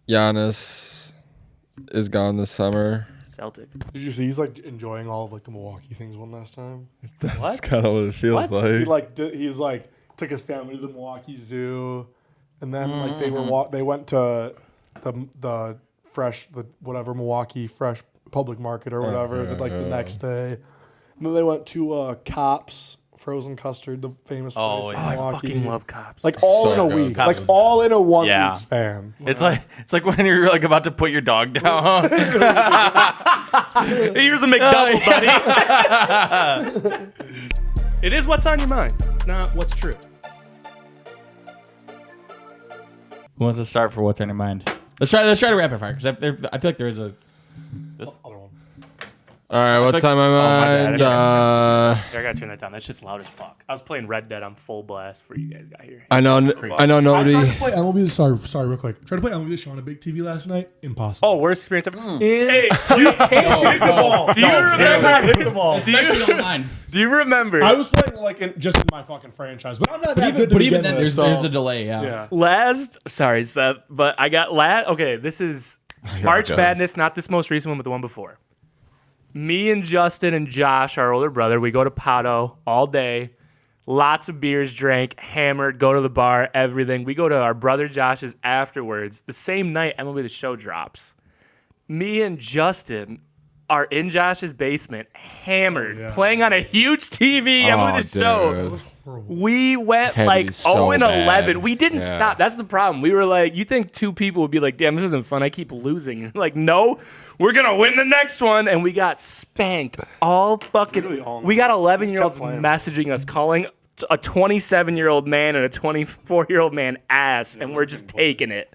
Giannis is gone this summer. Celtic. Did you see he's like enjoying all of like the Milwaukee things one last time? That's kind of what it feels like. He's like took his family to the Milwaukee Zoo, and then like they went to the whatever Milwaukee Fresh Public Market or whatever the next day, and then they went to Cops Frozen Custard, the famous place in Milwaukee. I fucking love Cops. Like all in a week, like all in a 1 week span. It's like when you're like about to put your dog down. Here's a McDouble, buddy. It is what's on your mind. It's not what's true. Who wants to start for what's on your mind? Let's try to rapid fire because I feel like there is a this. Other one. All right, what's on my mind? I gotta turn that down. That shit's loud as fuck. I was playing Red Dead on full blast before you guys got here. I know nobody. I tried to play MLB. Sorry, real quick. Tried to play MLB The Show on a big TV last night. Impossible. Oh, worst experience ever. Hey, you can't hit the ball. Do you remember? Hit the ball. Especially online. Do you remember? I was playing just in my fucking franchise, but I'm not that good. But even then, there's a delay. Yeah. Sorry, Seth, but I got Okay, this is March Madness, not this most recent one, but the one before. Me and Justin and Josh, our older brother, we go to Pato all day. Lots of beers drank, hammered, go to the bar, everything. We go to our brother Josh's afterwards. The same night MLB The Show drops. Me and Justin are in Josh's basement, hammered, playing on a huge TV MLB The Show. We went like 0-11. Bad. We didn't stop. That's the problem. We were like, you think two people would be like, damn, this isn't fun. I keep losing. And like, no, we're going to win the next one. And we got spanked all fucking. We got 11-year-olds messaging us, calling a 27-year-old man and a 24-year-old man ass. And we're just taking it.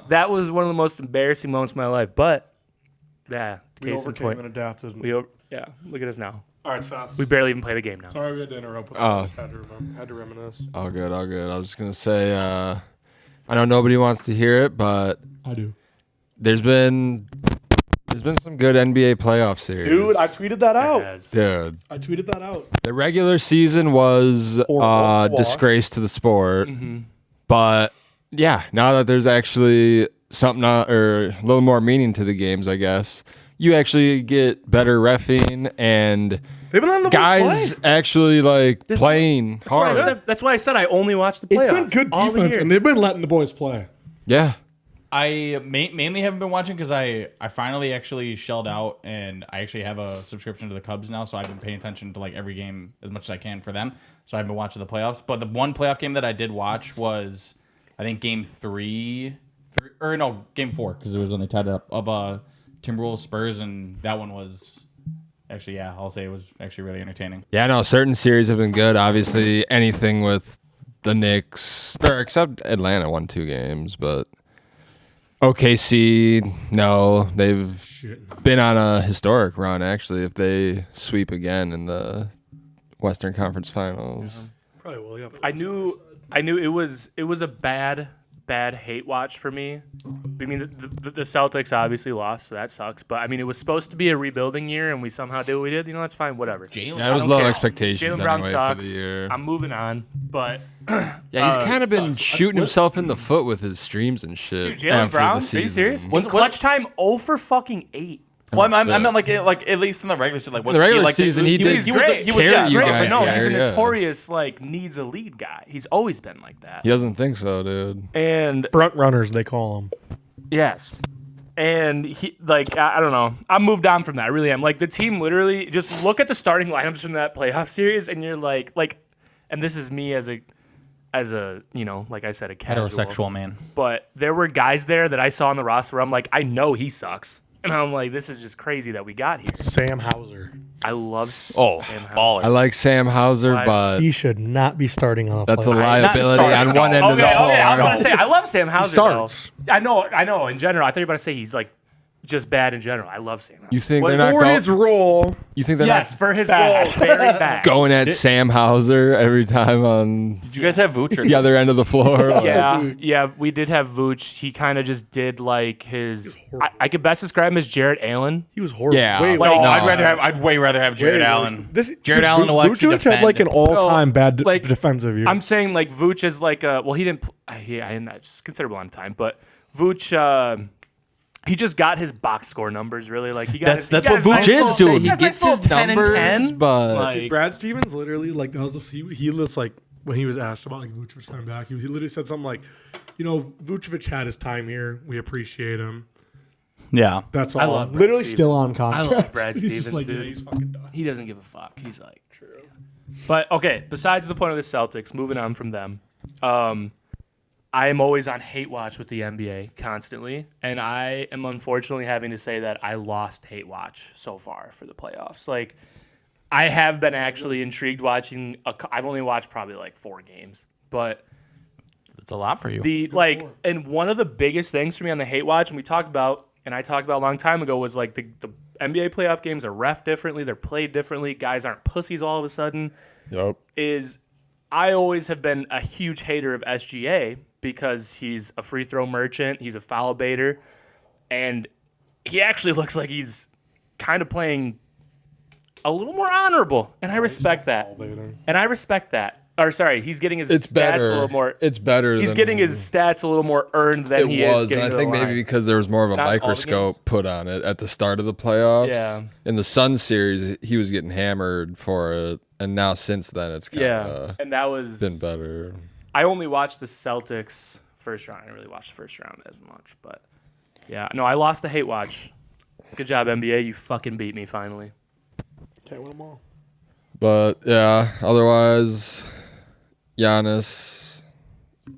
That was one of the most embarrassing moments of my life. But, yeah, we overcame and adapted. Look at us now. All right, Seth. We barely even play the game now. Sorry we had to interrupt. Had to reminisce. All good. I was just gonna say, I know nobody wants to hear it, but I do. There's been some good NBA playoff series. Dude, I tweeted that out. Dude, I tweeted that out. The regular season was a disgrace to the sport, but yeah, now that there's actually something or a little more meaning to the games, I guess. You actually get better reffing and they've been on the guys actually like playing hard. That's why I said I only watch the playoffs. It's been good defense, and they've been letting the boys play. Yeah. I mainly haven't been watching because I finally actually shelled out and I actually have a subscription to the Cubs now, so I've been paying attention to like every game as much as I can for them. So I've been watching the playoffs. But the one playoff game that I did watch was I think game 4 because it was when they tied it up of Timberwolves Spurs, and that one was actually, I'll say it was actually really entertaining. Yeah, no, certain series have been good. Obviously, anything with the Knicks, except Atlanta won 2 games, but OKC, no, they've been on a historic run, actually, if they sweep again in the Western Conference Finals. Probably will, yeah. I knew it was a bad hate watch for me. I mean, the Celtics obviously lost, so that sucks. But I mean, it was supposed to be a rebuilding year, and we somehow did what we did. You know, that's fine. Whatever. It was low expectations Jaylen Brown anyway sucks. for the year. I'm moving on, but yeah, he's kind of been shooting himself in the foot with his streams and shit. Dude, Jaylen Brown, are you serious? When's clutch time? 0 for fucking 8. Well, I meant like at least in the regular season, the regular season, he did. He was great. He was great, but no, he's a notorious needs a lead guy. He's always been like that. He doesn't think so, dude. And front runners, they call them. Yes. And he I don't know. I moved on from that. I really am. Like the team literally just look at the starting lineups from that playoff series, and you're like, and this is me as a like I said, a casual heterosexual man. But there were guys there that I saw on the roster where I'm like, I know he sucks. And I'm like, this is just crazy that we got here. Sam Hauser. I love Sam Hauser. I like Sam Hauser, but he should not be starting on a that's play. a liability on one end of the floor. Okay, I was going to say, I love Sam Hauser. He starts. Though. I know. In general, I thought you were about to say he's like just bad in general. I love Sam Hauser. You think they're not for his role? You think they're yes, not for his role, very bad. Going at Sam Hauser every time on Did you guys have Vooch? the other end of the floor? Yeah, we did have Vooch. He kind of just did like his. I could best describe him as Jarrett Allen. He was horrible. Yeah. I'd way rather have Jarrett Allen. Jarrett Allen to watch Vooch had like an all-time bad defensive year. I'm saying like Vooch is like a he didn't. He had a considerable amount of time, but Vooch, he just got his box score numbers, really. Like, he got That's what his Vooch nice is, little- dude. He He has gets nice his little 10 and numbers, 10, but like, Brad Stevens literally, like, that was he was like, when he was asked about, like, Vucevic coming back, he literally said something like, Vucevic had his time here. We appreciate him. Yeah. That's all. I love Brad literally Stevens. still on I contract. love Brad He's Stevens, just like, dude. yeah, he's fucking done. he doesn't give a fuck. He's like, true. But, okay, besides the point of the Celtics, moving on from them, I am always on hate watch with the NBA constantly, and I am unfortunately having to say that I lost hate watch so far for the playoffs. Like, I have been actually intrigued watching. I've only watched probably like 4 games, but It's a lot for you. and one of the biggest things for me on the hate watch, and I talked about a long time ago, was like the NBA playoff games are ref differently, they're played differently. Guys aren't pussies all of a sudden. yep. I always have been a huge hater of SGA because he's a free throw merchant, he's a foul baiter, and he actually looks like he's kind of playing a little more honorable, and I respect that. And I respect that. Or sorry, he's getting his stats a little more. It's better. He's getting his stats a little more earned than he is getting and I to think the line. maybe because there was more of a Not all the microscope games. put on it at the start of the playoffs. Yeah. In the Sun series, he was getting hammered for it, and now since then, it's kind of and that was been better. I only watched the Celtics first round. I didn't really watch the first round as much, but yeah, no, I lost the hate watch. Good job, NBA. You fucking beat me finally. Can't win them all. But yeah, otherwise, Giannis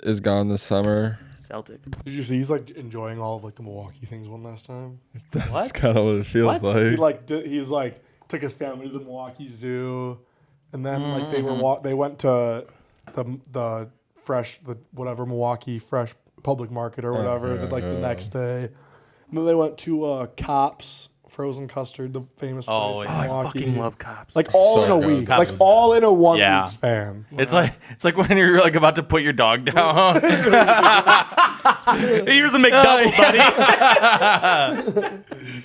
is gone this summer. Celtic. Did you see he's like enjoying all of like the Milwaukee things one last time? That's kind of what it feels He like. he's like took his family to the Milwaukee Zoo, and then like they went to the whatever Milwaukee Fresh Public Market or whatever the next day, and then they went to Cops Frozen Custard, the famous place in I Milwaukee. fucking love Cops. Like all So in a good. week, Cops like is- all in a 1 Yeah. week span. It's like when you're like about to put your dog down. Here's a McDouble, buddy.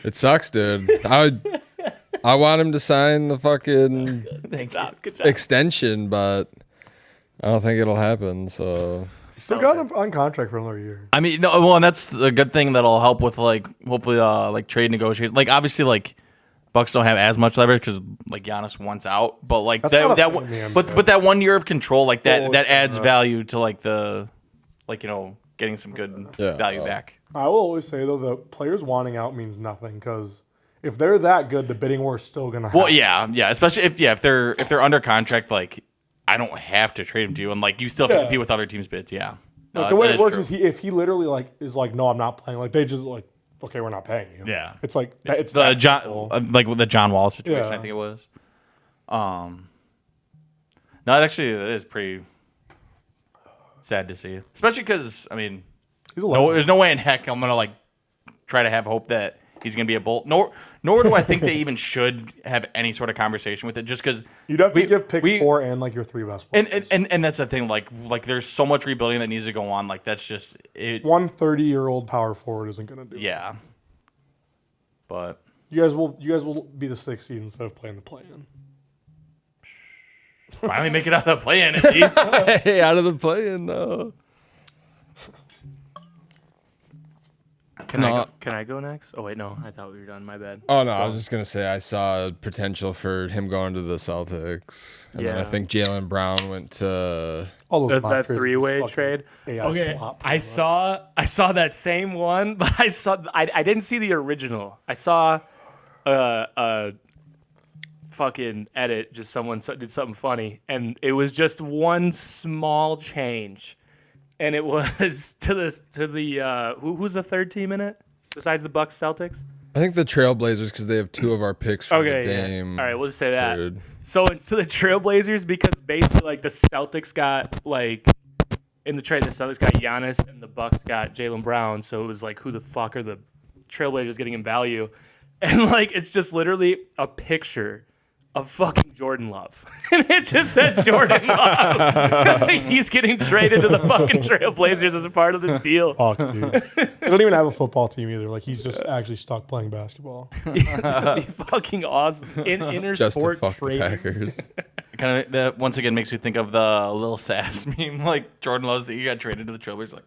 It sucks, dude. I want him to sign the fucking Good job. Good job. extension, but I don't think it'll happen. So Still got him on contract for another year. I mean, no, well, and that's a good thing that'll help with like hopefully like trade negotiations. Like obviously like Bucks don't have as much leverage because like Giannis wants out, but like That's not a that thing in the NBA. but that 1 year of control like that Totally adds fair. value to like the like getting some good value back. I will always say though, the players wanting out means nothing because if they're that good, the bidding war is still gonna happen. Well, yeah, especially if they're under contract, like I don't have to trade them to you, and like you still have to compete with other teams' bids. Yeah, Like, the way that it is works true. is if he literally like is like, no, I'm not playing. Like they just like, okay, we're not paying you. Yeah. it's like it's the that John simple. like with the John Wall situation. Yeah. I think it was. No, that is pretty sad to see, especially because I mean, He's a legend. there's no way in heck I'm gonna like try to have hope that he's gonna be a Bolt. Nor do I think they even should have any sort of conversation with it, just because You'd have to give pick 4 and like your 3 best players. and that's the thing. Like there's so much rebuilding that needs to go on. Like that's just it. One 30-year-old power forward isn't gonna do it. Yeah, but You guys will be the 6th seed instead of playing the play-in. finally make it out of the play-in at least. hey, out of the play-in though. Can I go next? Oh wait, no. I thought we were done. My bad. Oh no, I was just gonna say I saw potential for him going to the Celtics, and then I Yeah. think Jaylen Brown went to. All those mock That trades are three-way fucking trade. AI Okay, slop, I pretty much. saw that same one, but I didn't see the original. I saw a fucking edit. Just someone did something funny, and it was just one small change, and it was to the who's the third team in it besides the Bucks Celtics? I think the Trailblazers because they have 2 of our picks from Okay, the yeah. game. All right, we'll just say that. trade. So it's to the Trailblazers because basically like the Celtics got like in the trade the Celtics got Giannis and the Bucks got Jaylen Brown. So it was like who the fuck are the Trailblazers getting in value? And like it's just literally a picture of fucking Jordan Love. And it just says Jordan Love. He's getting traded to the fucking Trailblazers as a part of this deal. Fuck, dude. They don't even have a football team either. Like he's just actually stuck playing basketball. That'd be fucking awesome. In Just to sport fuck the trading. Packers. Kind of that once again makes me think of the Lil Sass meme, like Jordan Love's that you got traded to the Trailblazers. Like,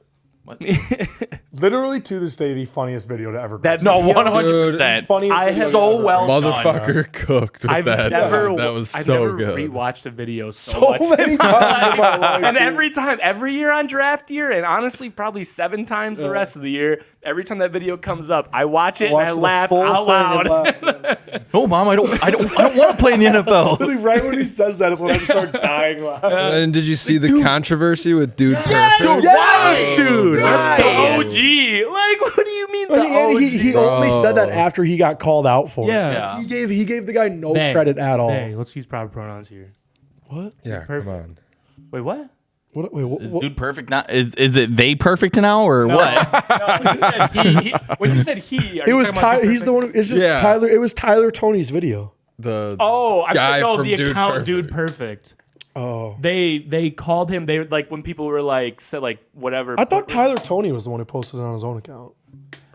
Literally to this day, the funniest video to ever. That No, video- 100%. Funniest I video have ever. so well Motherfucker cooked with I've that. never, That was I've so never good. rewatched a video so So much. many times in my life, And dude. every year on draft year, and honestly, probably 7 times the rest of the year, every time that video comes up, I watch it Watch and I the laugh full out thing and loud. laugh, yeah. No, Mom, I don't want to play in the NFL. Literally, right when he says that is when I just start dying laughing. And did you see the controversy with Dude Perfect? Yes, dude. That's Yes. the OG. Like, what do you mean the And OG? he only said that after he got called out for Yeah. it. He gave the guy no They. credit at all. Hey, let's use proper pronouns here. What? Yeah, come on. Wait, what? What? Wait, what? Is dude perfect now? Is it they perfect now or what? No, you said he. When you said he, are It you was talking about Tyler. Dude He's the one. It's just Yeah. Tyler. It was Tyler Tony's video. The Oh, I'm guy saying no, from the Dude account Perfect. Dude Perfect. Oh, They called him. They like when people were like said like whatever. I thought Tyler Tony was the one who posted it on his own account.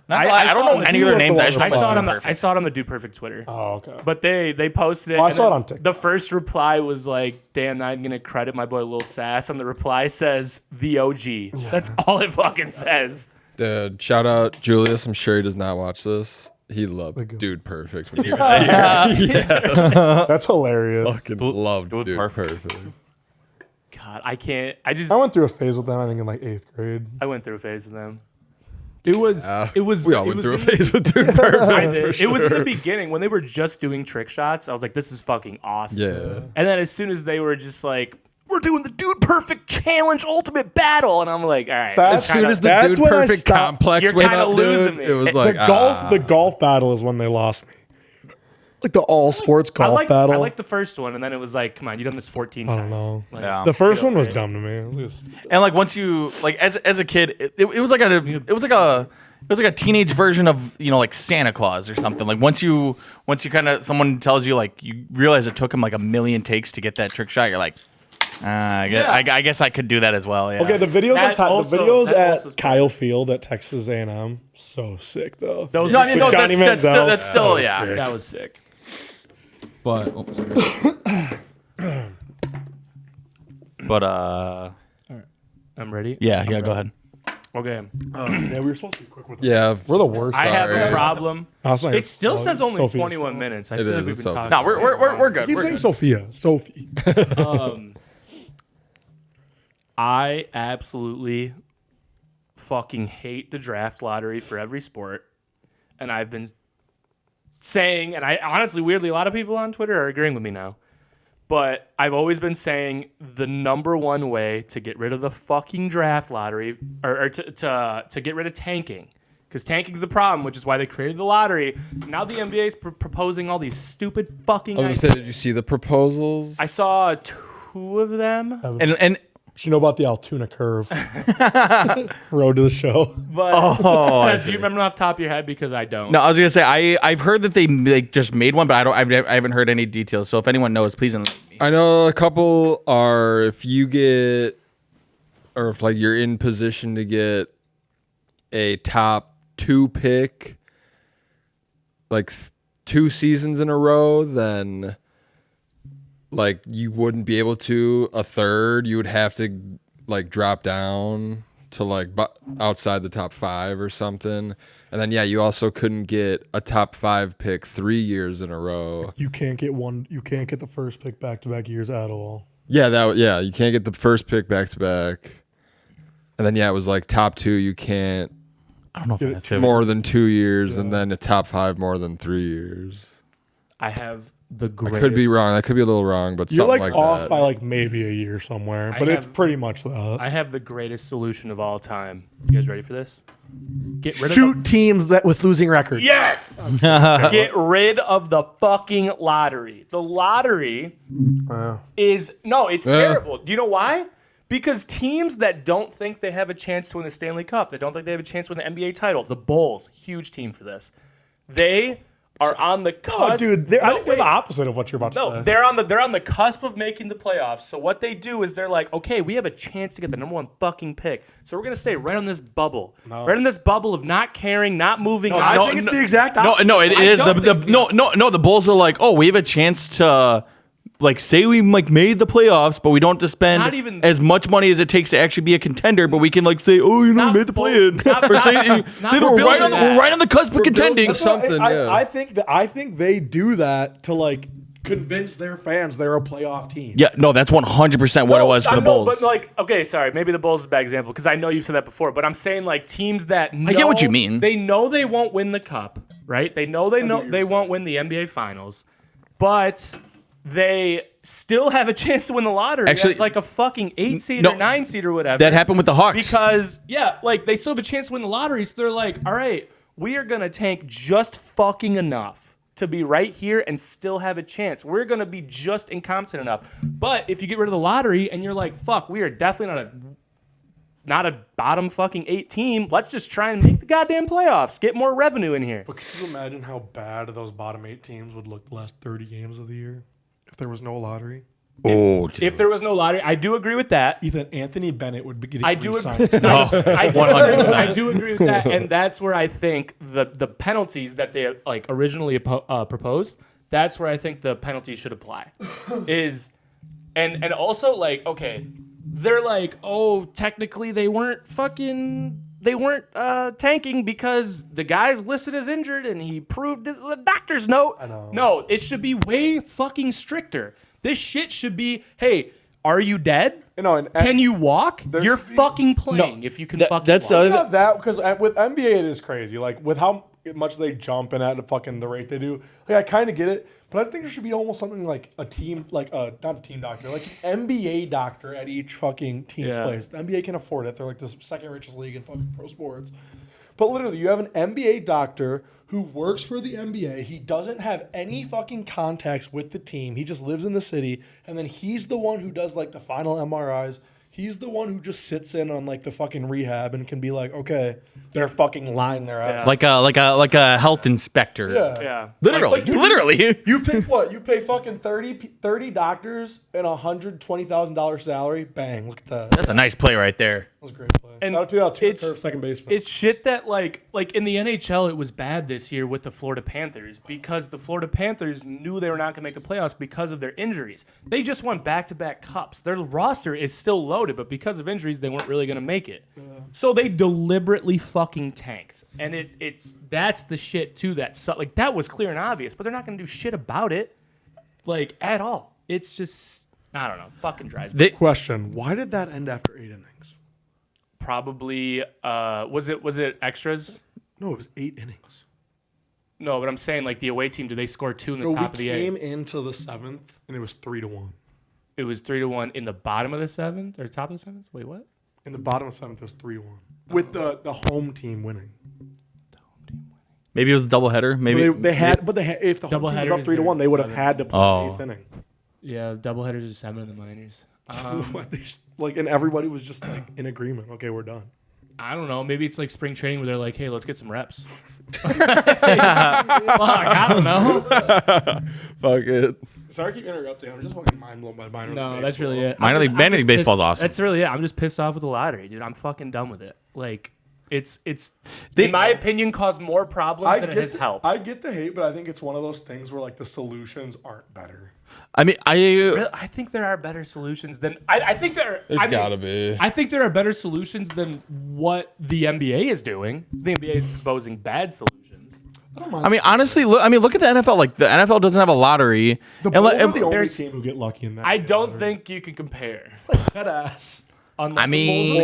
I don't saw know him. any He other was the names. one I just who I know saw it on Dude the I saw it on the Dude Perfect Twitter. Oh, okay. But they posted it. Oh, I and saw it then on TikTok. The first reply was like, "Damn, not gonna credit my boy Lil Sass." And the reply says, "The OG." That's all it fucking says. Dude, shout out Julius. I'm sure he does not watch this. He loved Dude Perfect when he was here. That's hilarious. Fucking loved Dude Dude Perfect. Perfect. God, I can't. I I went through a phase with them. I think in like 8th grade. went through a phase with them. It was. It was. We all it went was through a in the- phase with Dude Perfect. I did. for It was in the sure. beginning when they were just doing trick shots. I was like, this is fucking awesome. Yeah. And then as soon as they were just like, we're doing the Dude Perfect Challenge Ultimate Battle, and I'm like, all right. That's As soon as the That's Dude when I Perfect stopped- complex You're went kinda up, losing dude, me. it was like The golf battle is when they lost me. Like the all sports golf battle. I like the first one, and then it was like, come on, you've done this 14 times. I don't know. Like, Yeah. The first you know, one was right? dumb to me. It was just- And like once you like as a kid, it was like a teenage version of like Santa Claus or something. Like once you kind of someone tells you like you realize it took him like a million takes to get that trick shot, you're like, I guess I could do that as well. Yeah. Okay, the videos That also- the videos that also is at Kyle Field at Texas A&M, so sick though. Those No, are I mean, sick. no, Johnny that's Manziel. still yeah. sick. That was sick. But I'm ready. yeah, go ahead. Okay. Yeah, we were supposed to be quick with it. Yeah. We're the worst. I have a Sorry. problem. No, it's not your It still fault. says only Sophia's 21 fault. minutes. I It feel is, like we've it's been Sophie. talking. No, we're good. Keep We're saying good. Sophia. Sophie. I absolutely fucking hate the draft lottery for every sport. And I've been saying, and I honestly, weirdly, a lot of people on Twitter are agreeing with me now. But I've always been saying the number one way to get rid of the fucking draft lottery, or to get rid of tanking, because tanking's the problem, which is why they created the lottery. Now the NBA is proposing all these stupid fucking I was ideas. gonna say, did you see the proposals? I saw 2 of them. And You know about the Altoona curve. Road to the show. But I Seth, do you remember off the top of your head? Because I don't. no, I was gonna say I've heard that they just made one, but I haven't heard any details. So if anyone knows, please enlighten me. I know a couple are if you get, or if like you're in position to get a top 2 pick, like 2 seasons in a row, then like you wouldn't be able to a third. You would have to like drop down to like outside the top 5 or something. And then you also couldn't get a top 5 pick 3 years in a row. You can't get the first pick back-to-back years at all. Yeah, you can't get the first pick back to back. And then it was like top 2 you can't I don't know if Get it that's to it. more than 2 years, and then a top 5 more than 3 years. I have the I greatest. could be wrong. I could be a little wrong, but You're something like like off that. by like maybe a year somewhere, but it's have- pretty much that. I have the greatest solution of all time. You guys ready for this? Get rid of Shoot teams that with losing records. Yes. Get rid of the fucking lottery. The lottery is it's terrible. Do you know why? Because teams that don't think they have a chance to win the Stanley Cup, that don't think they have a chance to win the NBA title, the Bulls, huge team for this. They are on the cusp. Oh, dude, I think they're the opposite of what you're about to No, say. they're on the cusp of making the playoffs. So what they do is they're like, okay, we have a chance to get the number 1 fucking pick. So we're gonna stay right on this bubble, right in this bubble of not caring, not moving. I think it's the exact opposite. No, it I is don't the think so. no. The Bulls are like, oh, we have a chance to say we made the playoffs, but we don't have to spend Not even- as much money as it takes to actually be a contender, but we can say, oh, we made the play-in, or say that we're right on the cusp of contending. That's what something, yeah. I think they do that to convince their fans they're a playoff team. Yeah, no, that's 100% what it was for the Bulls. But okay, sorry, maybe the Bulls is a bad example because I know you've said that before. But I'm saying teams that know, I get what you mean. They know they won't win the cup, right? They know they won't win the NBA Finals, but they still have a chance to win the lottery. Actually, as a fucking 8 seed or 9 seed or whatever. That happened with the Hawks. Because they still have a chance to win the lottery. So they're all right, we are gonna tank just fucking enough to be right here and still have a chance. We're going to be just incompetent enough. But if you get rid of the lottery and you're fuck, we are definitely not a bottom fucking 8 team. Let's just try and make the goddamn playoffs. Get more revenue in here. But could you imagine how bad those bottom 8 teams would look the last 30 games of the year if there was no lottery? If there was no lottery, I do agree with that. Ethan, Anthony Bennett would be getting I do re-signed. I do agree with that, and that's where I think the penalties that they originally proposed. That's where I think the penalties should apply. And also okay, they're technically they weren't tanking because the guy's listed as injured and he proved the doctor's note. I know. No, it should be way fucking stricter. This shit should be, hey, are you dead? Can you walk? You're fucking playing if you can fucking that's walk. Not that, because with NBA it is crazy. With how much they jump and at the rate they do. I kind of get it, but I think there should be almost something like a team, not a team doctor, an NBA doctor at each fucking team's place. The NBA can afford it. They're the second richest league in fucking pro sports. But literally, you have an NBA doctor who works for the NBA. He doesn't have any fucking contacts with the team. He just lives in the city, and then he's the one who does the final MRIs. He's the one who just sits in on the fucking rehab and can be okay, they're fucking lying their ass. Like a health inspector. Yeah. Literally. You pick what? You pay fucking 30 doctors and $120,000 salary. Bang! Look at that. That's a nice play right there. That was a great play. And Shout out to that turf second baseman. It's shit that like in the NHL it was bad this year with the Florida Panthers because the Florida Panthers knew they were not going to make the playoffs because of their injuries. They just won back-to-back cups. Their roster is still loaded, but because of injuries they weren't really going to make it. So they deliberately fucking tanked. And that's the shit too that was clear and obvious, but they're not going to do shit about it at all. It's just I don't know, fucking drives me. Question: why did that end after 8 innings? Probably was it extras? No, it was 8 innings. No, but I'm saying the away team, did they score 2 in the top of the 8th? We came into the 7th and it was 3-1. It was 3-1 in the bottom of the 7th or top of the 7th? Wait, what? In the bottom of the 7th it was 3-1 with the home team winning. Maybe it was a doubleheader. Maybe they had if the home team was up 3-1, they would have had to play the 8th inning. Yeah, doubleheaders are 7 in the minors. And everybody was just in agreement. Okay, we're done. I don't know. Maybe it's spring training where they're like, "Hey, let's get some reps." Fuck, I don't know. Fuck it. Sorry, I keep interrupting. I'm just fucking mind blown by minor league baseball. That's really it. minor league baseball's awesome. That's really it. I'm just pissed off with the lottery, dude. I'm fucking done with it. It's in my opinion caused more problems than it has helped. I get the hate, but I think it's one of those things where the solutions aren't better. I mean, I think there are better solutions than I think there. There's gotta be. I think there are better solutions than what the NBA is doing. The NBA is proposing bad solutions. I mean, honestly, look at the NFL. The NFL doesn't have a lottery. The Bulls are the only team who get lucky in that. I don't think you can compare. That ass. I mean,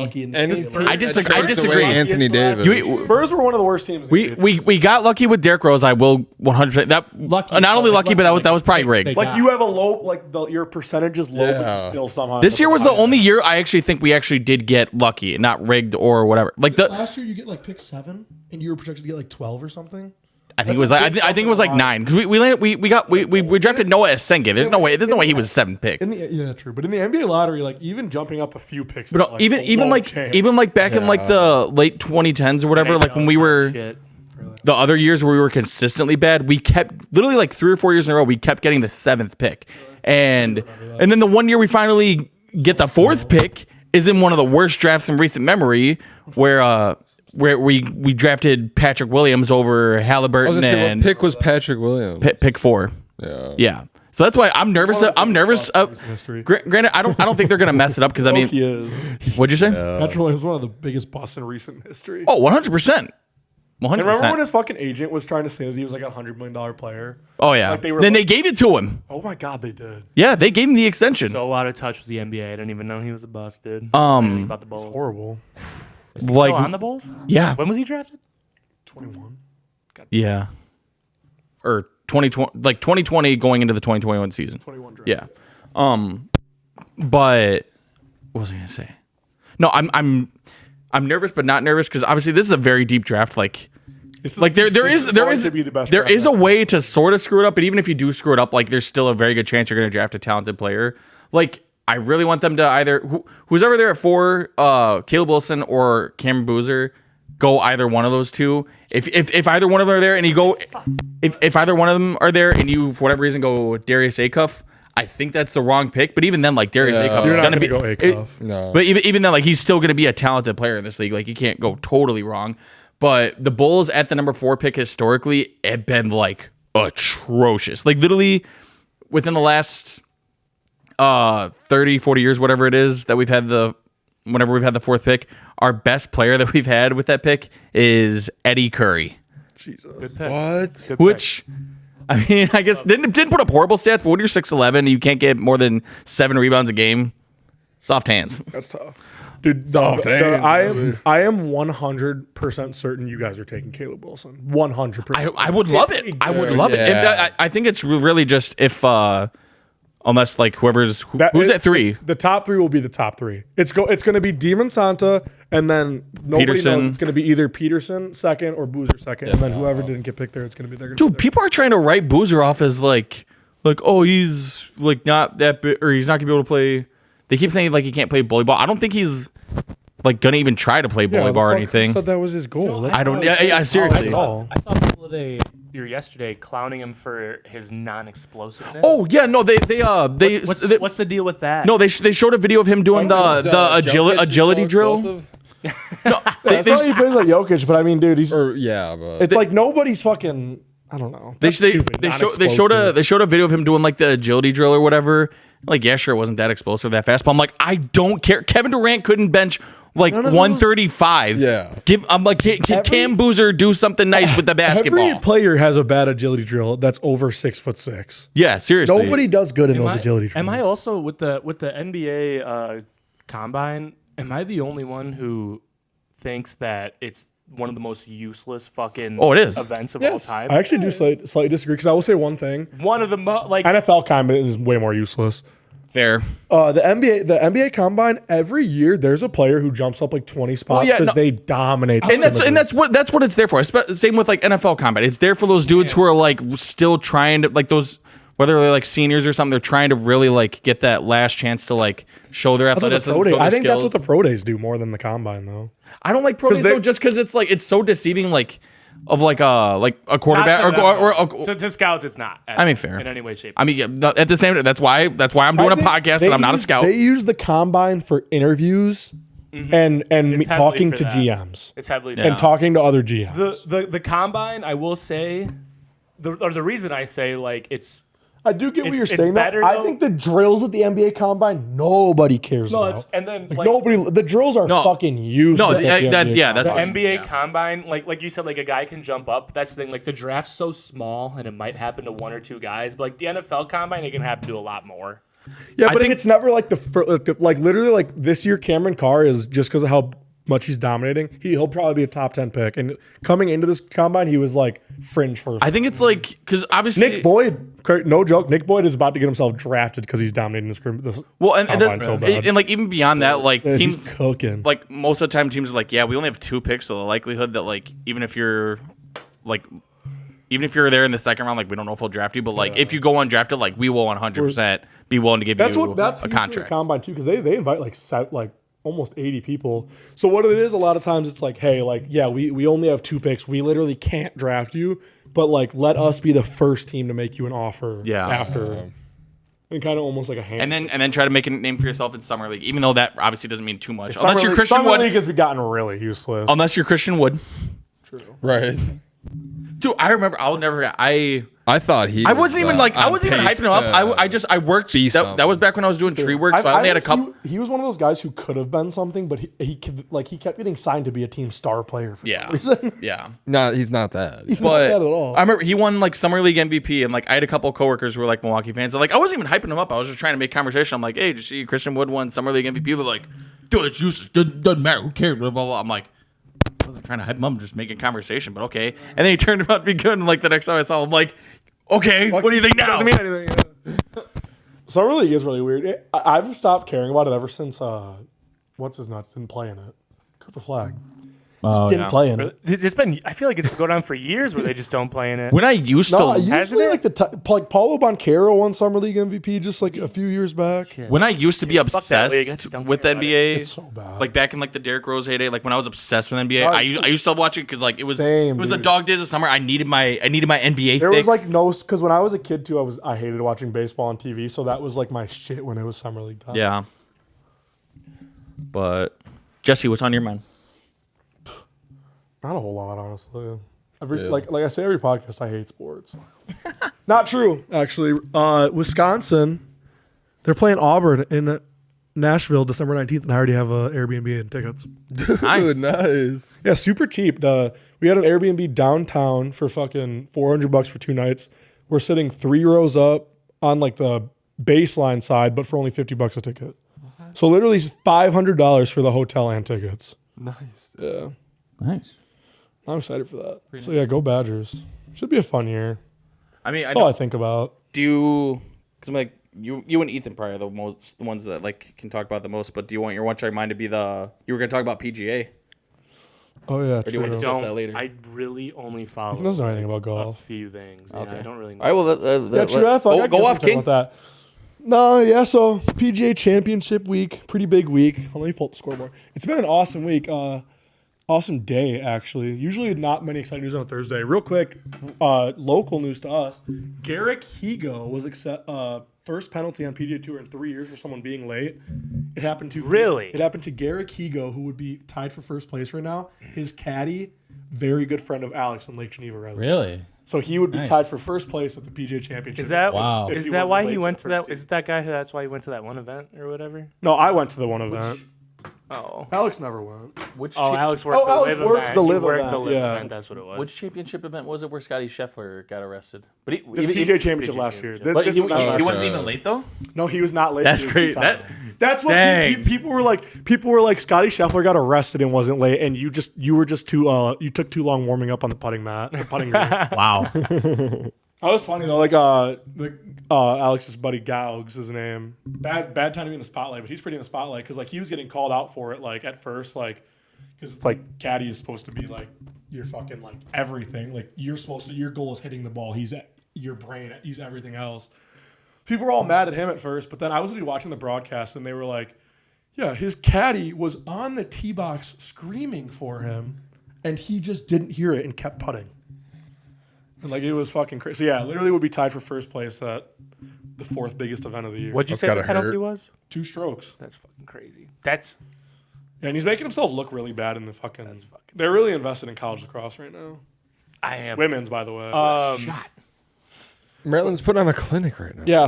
I disagree. Anthony Davis. Spurs were one of the worst teams. We got lucky with Derrick Rose. I will 100%. That lucky, not only lucky, but that was probably rigged. You have a low, your percentage is low, but you still somehow. This year was the only year I actually think we actually did get lucky, not rigged or whatever. Last year you get pick 7, and you were projected to get 12 or something. I think it was 9 because we drafted Noah Esenge. There's no way he was a 7th pick. Yeah, true. But in the NBA lottery, even jumping up a few picks, but even back in the late 2010s or whatever, when we were the other years where we were consistently bad, we kept literally 3 or 4 years in a row we kept getting the 7th pick, and then the one year we finally get the 4th pick is in one of the worst drafts in recent memory where we drafted Patrick Williams over Halliburton What pick was Patrick Williams? Pick 4. Yeah. Yeah. So that's why I'm nervous. I'm nervous. Granted, I don't think they're gonna mess it up because I mean, what'd you say? Patrick Williams was one of the biggest busts in recent history. Oh, 100%. 100%. Remember when his fucking agent was trying to say that he was like a $100 million player? Oh yeah. They gave it to him. Oh my god, they did. Yeah, they gave him the extension. So out of touch with the NBA. I didn't even know he was a bust, dude. About the Bulls. Horrible. Like on the Bulls? Yeah. When was he drafted? 21. Yeah. Or 2020, like 2020 going into the 2021 season. 21 draft. Yeah. But what was I gonna say? No, I'm nervous, but not nervous because obviously this is a very deep draft. Like there is a way to sort of screw it up, but even if you do screw it up, like there's still a very good chance you're gonna draft a talented player. Like I really want them to either who's ever there at 4, Caleb Wilson or Cameron Boozer. Go either one of those two. If either one of them are there and you go, if either one of them are there and you for whatever reason go Darius Acuff, I think that's the wrong pick. But even then, like Darius Acuff is gonna be go Acuff. No. But even then, like he's still gonna be a talented player in this league. Like you can't go totally wrong. But the Bulls at the number 4 pick historically have been like atrocious. Like literally within the last 30, 40 years, whatever it is that we've had whenever we've had the 4th pick, our best player that we've had with that pick is Eddie Curry. Jesus. Good pick. What? Good Which, I mean, I guess didn't put up horrible stats, but when you're 6'11", you can't get more than 7 rebounds a game. Soft hands. That's tough. Dude, I am 100% certain you guys are taking Caleb Wilson. 100%. I would love it. I would love it. I think it's really just if unless like who's at 3. The top 3 will be the top 3. It's going to be DiMonsanta, and then nobody Peterson. knows. It's going to be either Peterson second or Boozer second, and then whoever didn't get picked there, it's going to be there. Dude, people are trying to write Boozer off as like oh he's like not that big or he's not gonna be able to play. They keep saying like he can't play bully ball. I don't think he's like gonna even try to play bully ball or anything. Said that was his goal. I don't. Yeah, seriously. I saw people today or yesterday clowning him for his non-explosiveness. Oh yeah, no, they what's the deal with that? No, they showed a video of him doing the agility drill. No, that's why he plays like Jokic, but I mean, dude, it's like nobody's fucking. I don't know. They showed a video of him doing like the agility drill or whatever. Like, yeah, sure, it wasn't that explosive, that fast. But I'm like, I don't care. Kevin Durant couldn't bench like 135. Yeah. I'm like, can Cam Boozer do something nice with the basketball? Every player has a bad agility drill that's over 6'6". Yeah, seriously. Nobody does good in those agility drills. Am I also with the NBA combine? Am I the only one who thinks that it's one of the most useless fucking events of all time? I actually do slightly disagree because I will say one thing. One of the NFL combine is way more useless. Fair. The NBA combine, every year there's a player who jumps up like 20 spots because they dominate. And that's what it's there for. Same with like NFL combine. It's there for those dudes who are like still trying to like those. Whether they're like seniors or something, they're trying to really like get that last chance to like show their athleticism. I think that's what the pro days do more than the combine, though. I don't like pro days though, just because it's like it's so deceiving, like of like a quarterback or to scouts, it's not. I mean, fair in any way, shape. I mean, at the same. That's why I'm doing a podcast and I'm not a scout. They use the combine for interviews and talking to GMs. It's heavily and talking to other GMs. The combine, I will say, the reason I say like it's. I do get what you're saying. Better, I think the drills at the NBA Combine, nobody cares about. And then like nobody. The drills are fucking useless. No, that's the NBA Combine. Like you said, like a guy can jump up. That's the thing. Like the draft's so small, and it might happen to 1 or 2 guys. But like the NFL Combine, it can happen to a lot more. Yeah, but it's never like like literally like this year. Cameron Carr is just because of how much he's dominating. He'll probably be a top 10 pick. And coming into this combine, he was like fringe first. I think it's like because obviously Nick Boyd, no joke, Nick Boyd is about to get himself drafted because he's dominating this combine so bad. And like even beyond that, like teams cooking. Like most of the time, teams are like, yeah, we only have 2 picks, so the likelihood that like even if you're there in the second round, like we don't know if we'll draft you, but like if you go undrafted, like we will 100% be willing to give you a contract. Combine too, because they invite like almost 80 people. So what it is, a lot of times it's like, hey, like, yeah, we only have 2 picks. We literally can't draft you, but like let us be the first team to make you an offer after. And kind of almost like a hand. And then try to make a name for yourself in summer league, even though that obviously doesn't mean too much. Unless you're Christian Wood. Summer league has gotten really useless. Unless you're Christian Wood. True. Right. Dude, I remember. I'll never forget. I thought he. I wasn't even hyping him up. I worked. Be That was back when I was doing tree work, so I only had a couple. He was one of those guys who could have been something, but he kept getting signed to be a team star player for some reason. Yeah. No, he's not that. He's not that at all. I remember he won like Summer League MVP, and like I had a couple of coworkers who were like Milwaukee fans. And, like I wasn't even hyping him up. I was just trying to make conversation. I'm like, hey, did you see Christian Wood won Summer League MVP? They're like, dude, it's useless. Doesn't matter. Who cares? Blah, blah, blah. I'm like, I wasn't trying to hype him up. I'm just making conversation, but okay. And then he turned out to be good. And like the next time I saw him, I'm like, okay, what do you think now? Doesn't mean anything. Yeah. Summer League is really weird. I've stopped caring about it ever since what's his nuts didn't play in it. Cooper Flag. Didn't play in it. It's been. I feel like it's been going on for years where they just don't play in it. When I used No, to, usually like Paulo Banchero won Summer League MVP just like a few years back. when I used to be Fuck that league. I obsessed just don't with the care about NBA, It's so bad. like back in like the Derrick Rose heyday, like when I was obsessed with NBA, Oh, I used to watch it because like it was Same, the dude. dog days of summer. I needed my NBA There fix. was like no, because when I was a kid too, I hated watching baseball on TV, so that was like my shit when it was Summer League time. Yeah. But Jesse, what's on your mind? Not a whole lot, honestly. Like I say every podcast, I hate sports. Not true, actually. Wisconsin, they're playing Auburn in Nashville December 19th, and I already have Airbnb and tickets. Dude, nice. Yeah, super cheap. We had an Airbnb downtown for fucking $400 for 2 nights. We're sitting 3 rows up on like the baseline side, but for only $50 a ticket. So literally $500 for the hotel and tickets. Nice. Yeah, Nice. I'm excited for that. So yeah, go Badgers. Should be a fun year. I mean, That's all I think about. do you? Because I'm like you and Ethan probably are the ones that like can talk about the most. But do you want your one track mind to be the? You were gonna talk about PGA. Oh yeah, do you want true. to discuss that later? I really only follow. He doesn't know anything about a golf. few things. Yeah, Okay. I don't really know. All right, well, Yeah, true. I go guess off, we King. talk about that. No, yeah. So PGA Championship week, pretty big week. Let me pull up the scoreboard. It's been an awesome week. Awesome day, actually. Usually not many exciting news on a Thursday. Real quick, local news to us. Garrick Higo was first penalty on PGA Tour in 3 years for someone being late. It happened to Garrick Higo, who would be tied for first place right now. His caddy, very good friend of Alex in Lake Geneva resident. Really? So he would be Nice. tied for first place at the PGA Championship. Is that Wow. if Is he that wasn't why late he to went the to that? first Is it that guy? That's why he went to that one event or whatever? No, I went to the one event. Oh. Alex never went. Alex worked the Alex live worked event. the He live worked event, the live yeah. event. That's what it was. Which championship event was it where Scotty Scheffler got arrested? But he The PGA Championship last year. But This he event last wasn't year. even late though. No, he was not late. That's He was great. too tired. That's what Dang. people were like. People were like, Scotty Scheffler got arrested and wasn't late, and you took too long warming up on the putting mat. The putting green. Wow. That was funny though. Like Alex's buddy Gaugs, his name. Bad time to be in the spotlight, but he's pretty in the spotlight because like he was getting called out for it. Like at first, like because it's like caddy is supposed to be like your fucking like everything. Like your goal is hitting the ball. He's at your brain. He's everything else. People were all mad at him at first, but then I was really watching the broadcast and they were like, "Yeah, his caddy was on the tee box screaming for him, and he just didn't hear it and kept putting." And like it was fucking crazy. So yeah, literally would be tied for first place at the 4th biggest event of the year. What'd you That's say the gotta penalty hurt. was? 2 strokes. That's fucking crazy. That's Yeah, and he's making himself look really bad in the fucking. They're really invested in college lacrosse right now. I am. Women's, by the way. Maryland's putting on a clinic right now. Yeah,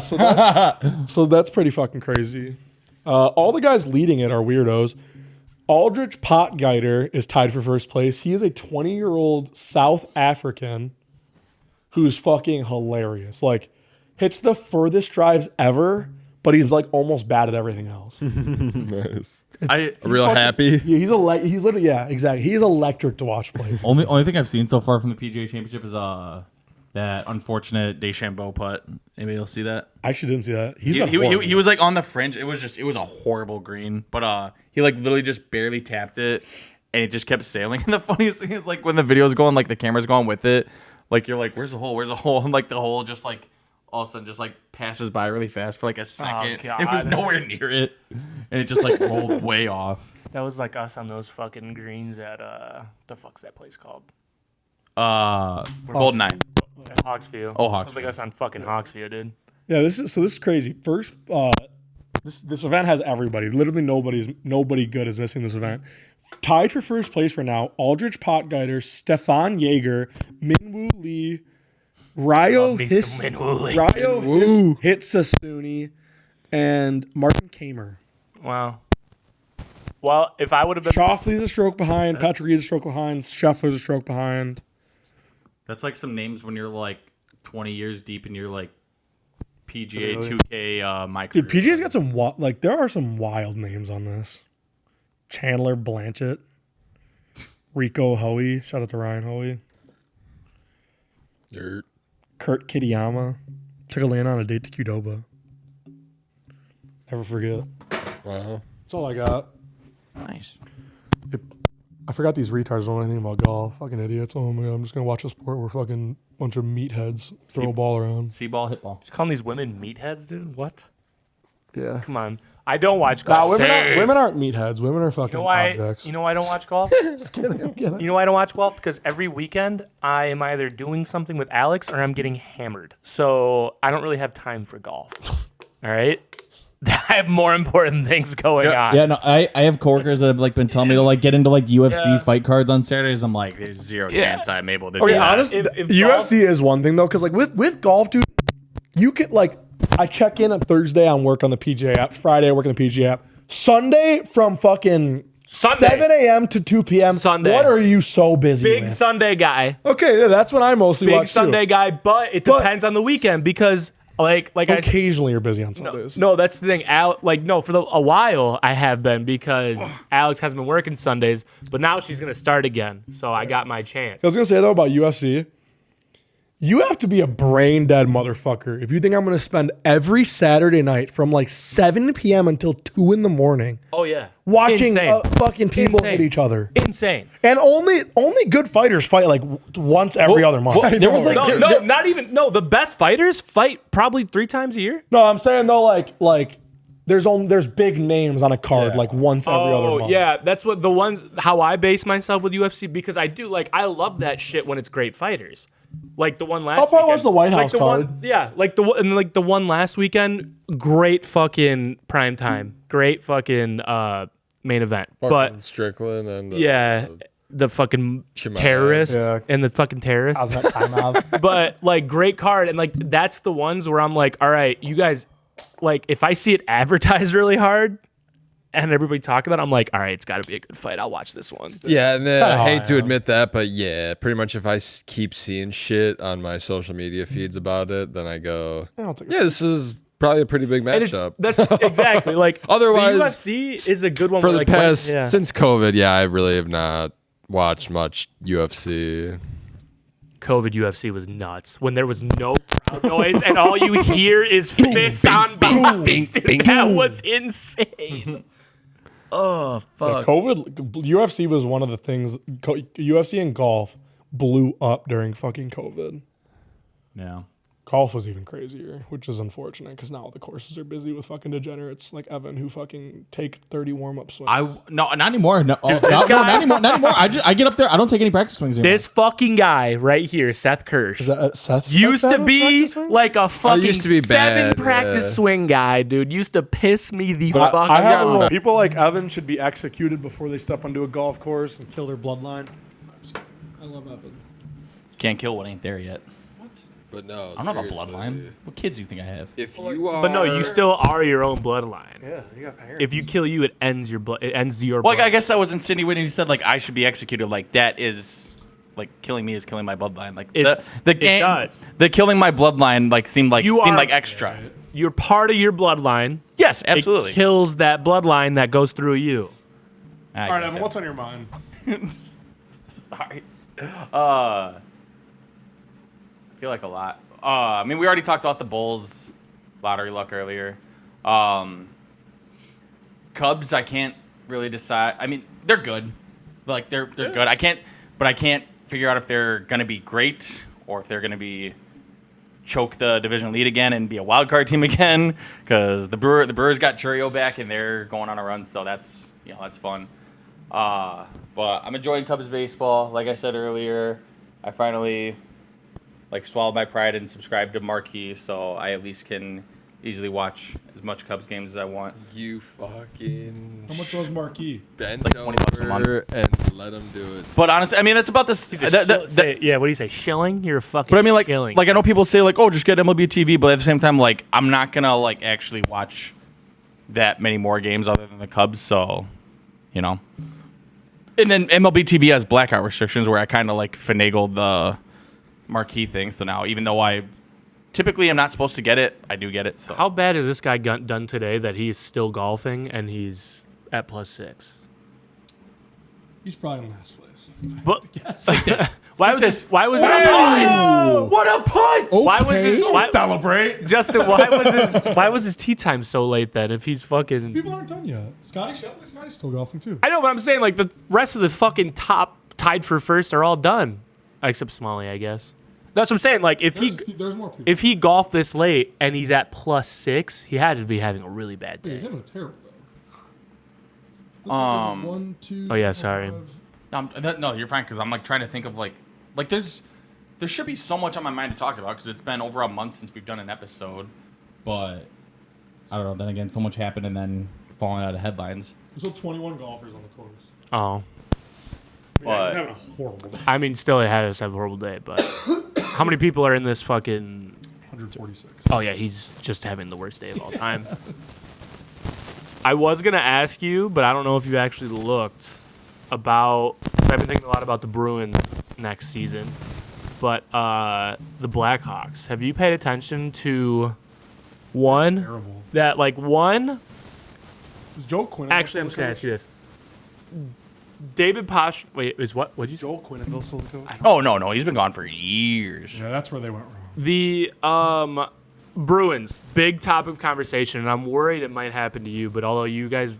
so that's pretty fucking crazy. All the guys leading it are weirdos. Aldrich Potgieter is tied for first place. He is a 20-year-old South African who's fucking hilarious. Like, hits the furthest drives ever, but he's like almost bad at everything else. Nice. I Real happy. Yeah, he's literally, yeah, exactly. He's electric to watch play. Only thing I've seen so far from the PGA Championship is that unfortunate DeChambeau putt. Anybody else see that? I actually didn't see that. He was like on the fringe. It was a horrible green, but he like literally just barely tapped it, and it just kept sailing. And the funniest thing is like when the video's going, like the camera's going with it, like you're like, "Where's the hole? Where's the hole?" And like the hole just like all of a sudden just like passes by really fast for like a second. God. It was nowhere near it, and it just like rolled way off. That was like us on those fucking greens at the fuck's that place called? Golden Nine. Hawksview. Oh, That was like Hawksview. us on fucking Hawksview, dude. Yeah, this is crazy. First, this event has everybody. Literally nobody good is missing this event. tied for first place right now, Aldrich Potgeider, Stefan Jaeger, Minwoo Lee, Ryo Hitsasuni, and Martin Kamer. Wow. Well, if I would have been... Schauffele's a stroke behind, Patrick is a stroke behind, Scheffler's a stroke behind. That's like some names when you're like 20 years deep and you're like PGA 2K micro. Dude, PGA's got some there are some wild names on this. Chandler Blanchett, Rico Hoey, shout out to Ryan Hoey. Dirt. Kurt Kitayama took Atlanta on a date to Qdoba. Never forget. Wow. That's all I got. Nice. I forgot these retards don't know anything about golf. Fucking idiots. Oh my god, I'm just gonna watch a sport where fucking bunch of meatheads throw a ball around. See ball, hit ball. Just calling these women meatheads, dude? What? Yeah. Come on. I don't watch golf. Women aren't meatheads. Women are fucking objects. You know why I don't watch golf? Just kidding. I'm kidding. You know why I don't watch golf? Because every weekend I am either doing something with Alex or I'm getting hammered. So I don't really have time for golf. All right? I have more important things going on. Yeah, no, I have coworkers that have like been telling me to like get into like UFC fight cards on Saturdays. I'm like, there's zero chance I'm able to do that. Honestly, UFC is one thing though, because like with golf, dude, you could like I check in on Thursday on work on the PGA app. Friday I work on the PGA app. Sunday from fucking 7 a.m. to 2 p.m. Sunday. What are you so busy Big with? Sunday guy. Okay, yeah, that's what I mostly watch Big Sunday guy, but it depends on the weekend because like occasionally you're busy on Sundays. No, that's the thing. For a while I have been because Alex hasn't been working Sundays, but now she's gonna start again, so I got my chance. I was gonna say though about UFC, you have to be a brain dead motherfucker if you think I'm gonna spend every Saturday night from like 7 p.m. until 2 in the morning. Oh yeah, watching Insane. Fucking people Insane. hit each other. Insane. And only good fighters fight like once every other month. there was like the best fighters fight probably 3 times a year. No, I'm saying though, like there's big names on a card like once every other month. Oh yeah, that's what the ones how I base myself with UFC because I love that shit when it's great fighters. Like the one last. How far weekend. was the White House card? The one last weekend. Great fucking prime time. Great fucking main event. But Strickland and the fucking Chimaev. terrorist and the fucking terrorist. But like great card and like that's the ones where I'm like, all right, you guys, like if I see it advertised really hard. And everybody talking about it, I'm like, all right, it's got to be a good fight. I'll watch this one. Yeah, and I hate to admit that, but yeah, pretty much if I keep seeing shit on my social media feeds about it, then I go, this is probably a pretty big matchup. That's exactly like otherwise, the UFC is a good one for the past since COVID. Yeah, I really have not watched much UFC. COVID UFC was nuts when there was no crowd noise and all you hear is fists on bodies. That was insane. Oh fuck! COVID UFC was one of the things. UFC and golf blew up during fucking COVID. Yeah. Golf was even crazier, which is unfortunate because now the courses are busy with fucking degenerates like Evan who fucking take 30 warm-up swings. Not anymore. Not anymore. I get up there. I don't take any practice swings anymore. This fucking guy right here, Seth Kirsch, Is that Seth? used to be like a fucking 7 bad, practice swing guy, dude. Used to piss me the fuck off. People like Evan should be executed before they step onto a golf course and kill their bloodline. I love Evan. Can't kill what ain't there yet. But no, I'm not a bloodline. What kids do you think I have? If you are, But no, you still are your own bloodline. Yeah, you got parents. If you kill you, it ends your blood. It ends your. Well, blood. I guess that was insinuating. He said like I should be executed. Like that is like killing me is killing my bloodline. Like the game, does. The killing my bloodline like seemed like extra. You're part of your bloodline. Yes, absolutely. It kills that bloodline that goes through you. All right, Evan, what's on your mind? Sorry. I feel like a lot. I mean, we already talked about the Bulls lottery luck earlier. Cubs, I can't really decide. I mean, they're good. Like they're good. I can't figure out if they're gonna be great or if they're gonna be choke the division lead again and be a wild card team again. Because the Brewers got Churio back and they're going on a run, so that's fun. But I'm enjoying Cubs baseball. Like I said earlier, I finally swallowed my pride and subscribed to Marquee, so I at least can easily watch as much Cubs games as I want. You fucking How much was Marquee? bend Like $20 a month. over and let him do it. But honestly, I mean, it's about this. Yeah, what do you say? Shilling? You're a fucking. But I mean, like shilling. I know people say like, oh, just get MLB TV, but at the same time, like, I'm not gonna like actually watch that many more games other than the Cubs. So, you know. And then MLB TV has blackout restrictions where I kind of like finagled the marquee thing. So now, even though I typically am not supposed to get it, I do get it. So How bad is this guy done today that he's still golfing and he's at +6? He's probably in last place. But why was this? Why was what a punt! Why was his? Why, Celebrate. Justin, why was his tee time so late then? If he's fucking, People aren't done yet. Scotty's still golfing too. I know, but I'm saying like the rest of the fucking top tied for first are all done, except Smalley, I guess. That's what I'm saying. Like There's more people. if he golfed this late and he's at +6, he had to be having a really bad He's day. having a terrible day. Looks like there's 1, 2. Oh, yeah, sorry. 5. No, you're fine because I'm like trying to think of like there should be so much on my mind to talk about because it's been over a month since we've done an episode. But I don't know. Then again, so much happened and then falling out of headlines. There's still 21 golfers on the course. Oh, Yeah, he's having a horrible day. I mean, still it has to have a horrible day, but how many people are in this fucking? 146. Oh yeah, he's just having the worst day of all time. I was gonna ask you, but I don't know if you actually looked about. I've been thinking a lot about the Bruins next season, but the Blackhawks. Have you paid attention to Terrible. that like one? Is Joe Quinn? Actually, I'm just gonna ask you this. David Posh. Wait, is what? What'd you say? Joel Quenneville still the coach? Oh no, he's been gone for years. Yeah, that's where they went wrong. The Bruins, big topic of conversation, and I'm worried it might happen to you. But although you guys,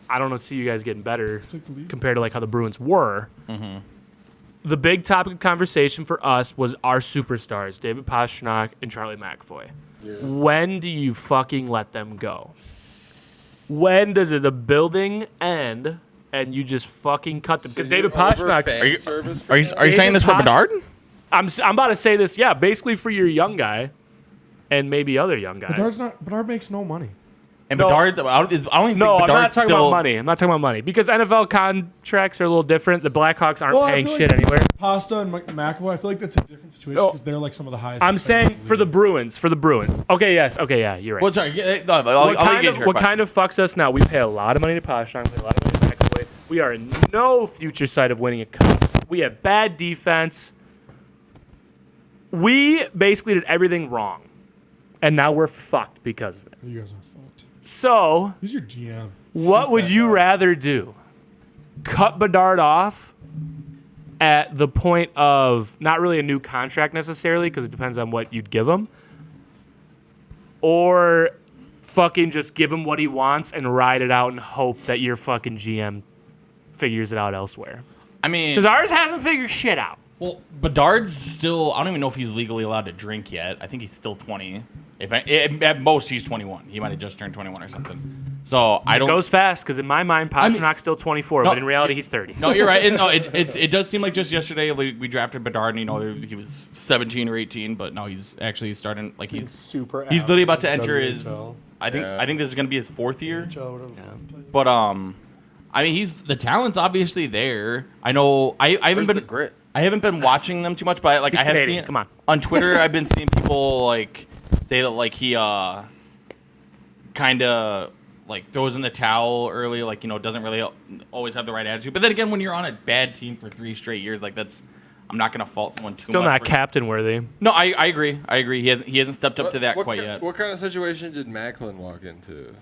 I don't see you guys getting better Take the lead. compared to like how the Bruins were. Mm-hmm. The big topic of conversation for us was our superstars, David Pastrnak and Charlie McAvoy. Yeah. When do you fucking let them go? When does the building end and you just fucking cut them? Because David Pastrnak. Are you saying this for Bedard? I'm about to say this, yeah, basically for your young guy and maybe other young guys. Bedard makes no money. And No. Bedard, I don't even think No, I'm not Bedard's talking still. about money. I'm not talking about money because NFL contracts are a little different. The Blackhawks aren't paying shit anywhere. Pasta and McAvoy, I feel like that's a different situation Oh. because they're like some of the highest. I'm saying for the Bruins. Okay, yes. Okay, yeah, you're right. Well, sorry. What kind of fucks us now? We pay a lot of money to Pastrnak, pay a lot of money to McAvoy. We are in no future sight of winning a cup. We have bad defense. We basically did everything wrong, and now we're fucked because of it. You guys are fucked. So, Who's your GM? what would you rather do? Cut Bedard off at the point of not really a new contract necessarily, because it depends on what you'd give him, or fucking just give him what he wants and ride it out and hope that your fucking GM figures it out elsewhere? I mean, Because ours hasn't figured shit out. well, Bedard's still. I don't even know if he's legally allowed to drink yet. I think he's still 20. At most, he's 21. He might have just turned 21 or something. So I don't. It goes fast because in my mind, Pasternak's still 24, but in reality, he's 30. No, you're right. It does seem like just yesterday we drafted Bedard, and he was 17 or 18, but no, he's actually starting like he's super. he's literally about to enter his. WHL. I think this is gonna be his 4th year. WHL, whatever. But I mean, the talent's obviously there. I know. I haven't been the grit? I haven't been watching them too much, but I have Canadian, seen. come on Twitter. I've been seeing people like say that like he kind of like throws in the towel early, like doesn't really always have the right attitude. But then again, when you're on a bad team for 3 straight years, like I'm not gonna fault someone too Still much. not captain worthy. No, I agree. He hasn't stepped up to that quite yet. What kind of situation did Macklin walk into?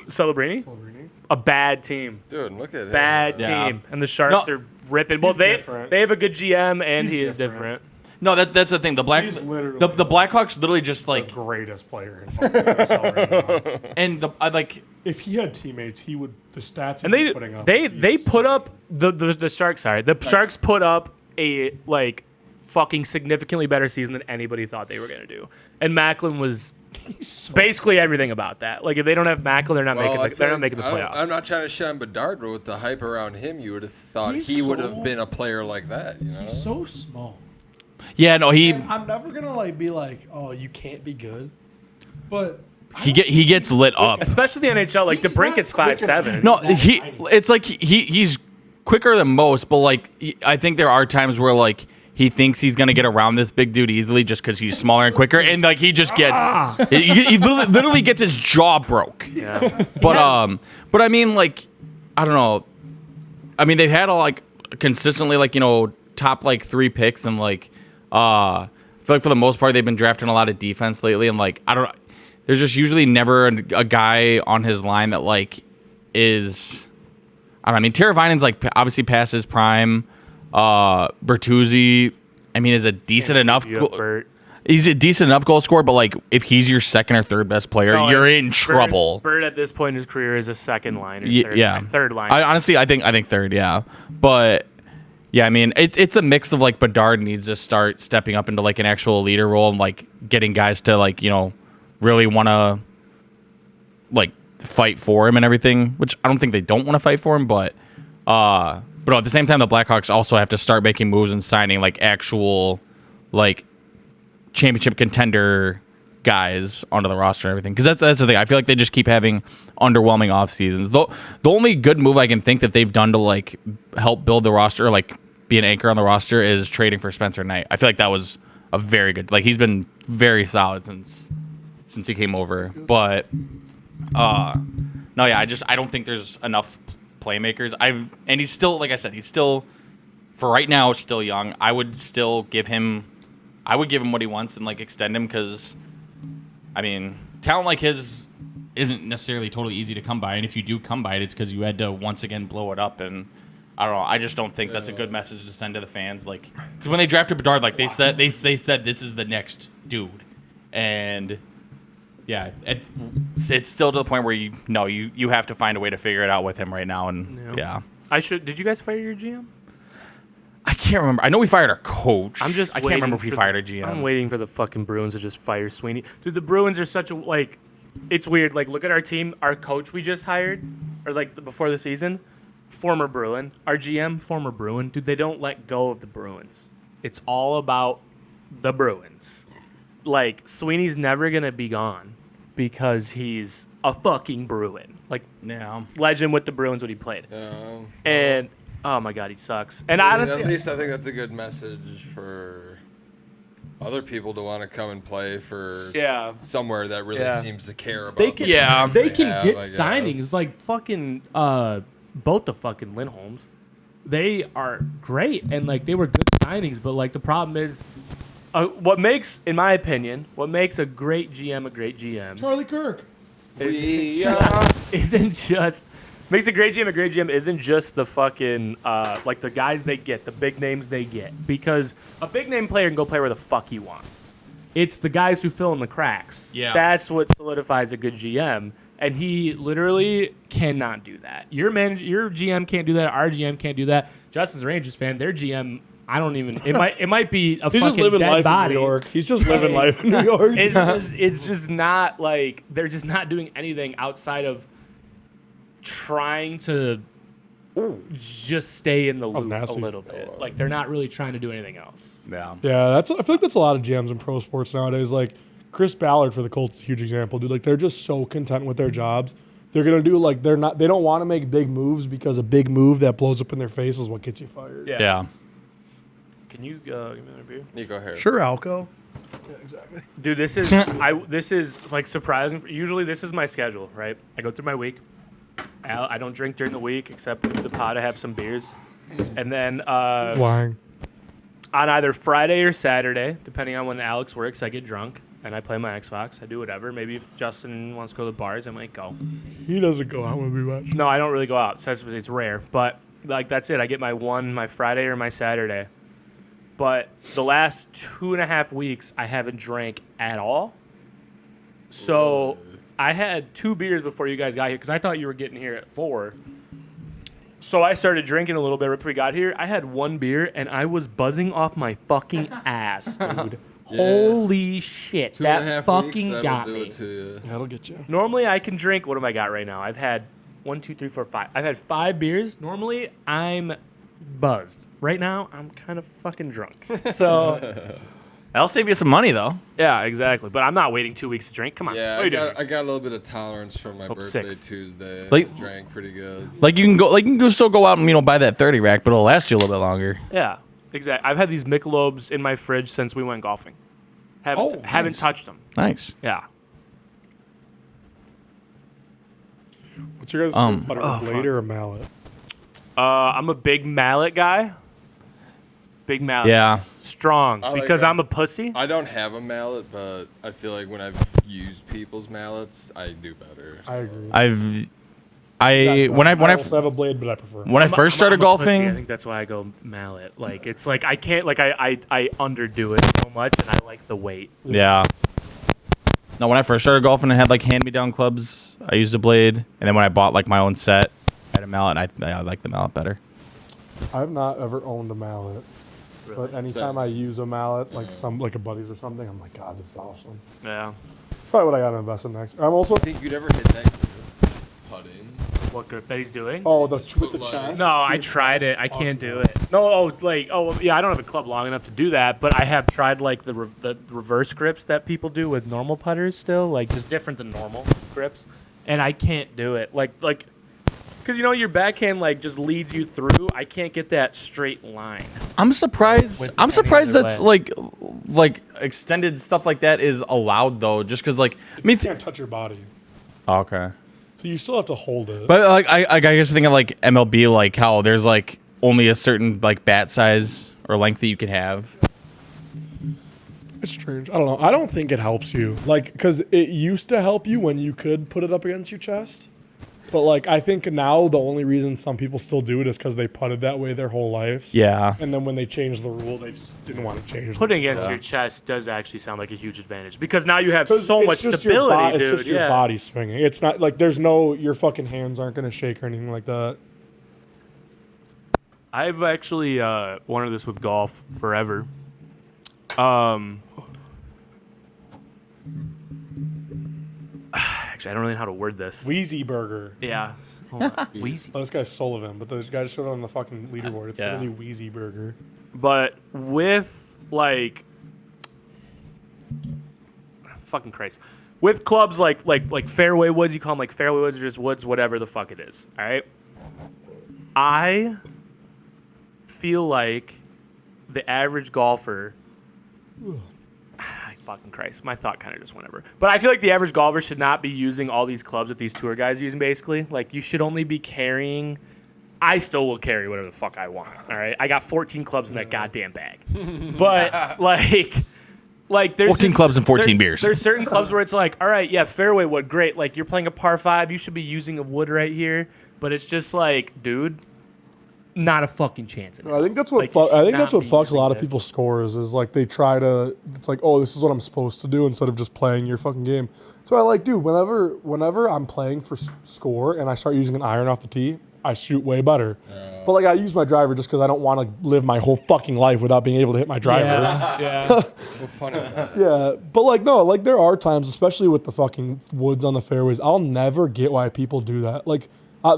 Celebrini? Celebrini? A bad team. Dude, look at him. Bad Yeah. team. And the Sharks No. are ripping. Well, they different. have a good GM, and He's he is different. different. No, that's the thing. The He's literally the Blackhawks literally just The like greatest player in fucking NHL right now. and I like. If he had teammates, he would. The stats And he'd be putting up. they put up the Sharks. Sorry, the Sharks put up a fucking significantly better season than anybody thought they were gonna do. And Macklin was basically everything about that. Like if they don't have Macklin, they're not making the playoffs. I'm not trying to shit on Bedard, but with the hype around him, you would have thought he would have been a player like that. He's so small. Yeah, no, he. I'm never gonna be like, oh, you can't be good. But he gets lit up. Especially the NHL. Like DeBrincat's 5'7". No, it's like he's quicker than most, but like I think there are times where like he thinks he's gonna get around this big dude easily just because he's smaller and quicker, and like he just gets he literally gets his jaw broke. Yeah. But I mean, like, I don't know. I mean, they've had like consistently like top like 3 picks, and like I feel like for the most part they've been drafting a lot of defense lately, and like I don't. There's just usually never a guy on his line that like is. I don't know. I mean, Teravainen's like obviously past his prime. Bertuzzi, I mean, is a decent enough. He's a decent enough goal scorer, but like if he's your second or third best player, you're in trouble. Bert at this point in his career is a second line. Third line. Honestly, I think third. Yeah, but yeah, I mean, it's a mix of like Bedard needs to start stepping up into like an actual leader role and like getting guys to like really want to like fight for him and everything, which I don't think they don't want to fight for him, but at the same time, the Blackhawks also have to start making moves and signing like actual like championship contender guys onto the roster and everything. Because that's the thing. I feel like they just keep having underwhelming off seasons. The only good move I can think that they've done to like help build the roster, like be an anchor on the roster, is trading for Spencer Knight. I feel like that was a very good. Like he's been very solid since he came over. But no, yeah, I don't think there's enough playmakers. And he's still, like I said, he's still for right now still young. I would give him what he wants and like extend him, because I mean, talent like his isn't necessarily totally easy to come by, and if you do come by it, it's because you had to once again blow it up. And I don't know, I just don't think that's a good message to send to the fans. Like, because when they drafted Bedard, like they said this is the next dude, and yeah, it's still to the point where you have to find a way to figure it out with him right now. And yeah. Did you guys fire your GM? I can't remember. I know we fired our coach. I can't remember if we fired our GM. I'm waiting for the fucking Bruins to just fire Sweeney. Dude, the Bruins are such a like. It's weird. Like, look at our team. Our coach we just hired, or like before the season, former Bruin. Our GM, former Bruin. Dude, they don't let go of the Bruins. It's all about the Bruins. Like, Sweeney's never gonna be gone because he's a fucking Bruin. Like, legend with the Bruins when he played. And oh my God, he sucks. And honestly, at least I think that's a good message for other people to want to come and play for somewhere that really seems to care about. They can get signings like fucking both the fucking Lindholms. They are great and like they were good signings, but like the problem is, what makes, in my opinion, a great GM Charlie Kirk isn't just. Makes a great GM isn't just the fucking like the guys they get, the big names they get, because a big name player can go play where the fuck he wants. It's the guys who fill in the cracks. Yeah, that's what solidifies a good GM, and he literally cannot do that. Your GM can't do that. Our GM can't do that. Justin's a Rangers fan. Their GM, I don't even. It might be a He's fucking just living dead life body. in New York. He's just living life in New York. It's just not like they're just not doing anything outside of trying to just stay in the loop a little bit. Like, they're not really trying to do anything else. Yeah. Yeah, I feel like that's a lot of GMs in pro sports nowadays. Like, Chris Ballard for the Colts is a huge example, dude. Like, they're just so content with their jobs. They're gonna do like they don't want to make big moves because a big move that blows up in their face is what gets you fired. Yeah. Can you give me another beer? You go ahead. Sure, Alco. Yeah, exactly. Dude, this is like surprising. Usually this is my schedule, right? I go through my week. I don't drink during the week except with the pot. I have some beers, and then Lying. On either Friday or Saturday, depending on when Alex works, I get drunk and I play my Xbox. I do whatever. Maybe if Justin wants to go to the bars, I might go. He doesn't go out with me much. No, I don't really go out. So it's rare, but like that's it. I get my Friday or my Saturday. But the last 2.5 weeks, I haven't drank at all. So I had 2 beers before you guys got here because I thought you were getting here at 4. So I started drinking a little bit right before we got here. I had 1 beer, and I was buzzing off my fucking ass, dude. Yeah. Holy shit. That fucking got me. That'll get you. Normally, I can drink. What have I got right now? I've had 1, 2, 3, 4, 5. I've had 5 beers. Normally, I'm buzzed. Right now, I'm kind of fucking drunk. So... That'll save you some money, though. Yeah, exactly. But I'm not waiting 2 weeks to drink. Come on. Yeah, What are you doing? I got a little bit of tolerance from my birthday 6. Tuesday. Like- I drank pretty good. Like you can still go out and buy that 30 rack, but it'll last you a little bit longer. Yeah, exactly. I've had these Michelobs in my fridge since we went golfing. Haven't nice. touched them. Nice. Yeah. What's your guys' putter, a blade or a mallet? I'm a big mallet guy. Big mallet. Yeah. Strong. I like Because that. I'm a pussy. I don't have a mallet, but I feel like when I've used people's mallets, I do better. I agree. I also have a blade, but I prefer. When I first started I'm a pussy. golfing, I think that's why I go mallet. Like it's like I can't like I underdo it so much, and I like the weight. yeah. No, when I first started golfing, I had like hand-me-down clubs. I used a blade, and then when I bought like my own set, I had a mallet. And I like the mallet better. I've not ever owned a mallet, but anytime I use a mallet, like a buddy's or something, I'm like, God, this is awesome. Yeah. Probably what I got to invest in next. I'm also I think you'd ever hit that grip putting. What grip that he's doing? with the like- chest. No, I tried it. I can't do it. No, yeah, I don't have a club long enough to do that, but I have tried like the reverse grips that people do with normal putters still, like just different than normal grips, and I can't do it. Like because your backhand like just leads you through. I can't get that straight line. I'm surprised. With I'm any surprised other that's way. like extended stuff like that is allowed though. Just because You can't touch your body, okay. so you still have to hold it. But like I guess think of like MLB, like how there's like only a certain like bat size or length that you can have. It's strange. I don't know. I don't think it helps you, because it used to help you when you could put it up against your chest. But I think now the only reason some people still do it is because they putted that way their whole lives. Yeah. And then when they changed the rule, they just didn't want to change. Putting against your chest does actually sound like a huge advantage because now you have 'Cause so it's much just stability, dude. It's just your body swinging. It's not like there's your fucking hands aren't going to shake or anything like that. I've actually wanted this with golf forever. Actually, I don't really know how to word this. Wheezy Burger. Yeah. Hold on. Wheezy. Oh, this guy's Sullivan, but those guys showed it on the fucking leaderboard. It's Yeah. literally Wheezy Burger. But with fucking Christ, with clubs like fairway woods, you call them like fairway woods or just woods, whatever the fuck it is. All right. I feel like the average golfer. Fucking Christ, my thought kind of just went over. But I feel like the average golfer should not be using all these clubs that these tour guys are using. Basically, like you should only be carrying. I still will carry whatever the fuck I want. All right, I got 14 clubs in that goddamn bag. But like there's 14 clubs and 14 there's- beers. There's certain clubs where it's like, all right, yeah, fairway wood, great. Like you're playing a par 5, you should be using a wood right here. But it's just like, dude, not a fucking chance. In I think that's what Like, you should I think that's not what be fucks a lot of using this. people's scores is like they try to. It's like, oh, this is what I'm supposed to do instead of just playing your fucking game. So I dude, whenever I'm playing for score and I start using an iron off the tee, I shoot way better. But I use my driver just because I don't want to live my whole fucking life without being able to hit my driver. Yeah. What fun is that? Yeah, but no, there are times, especially with the fucking woods on the fairways, I'll never get why people do that.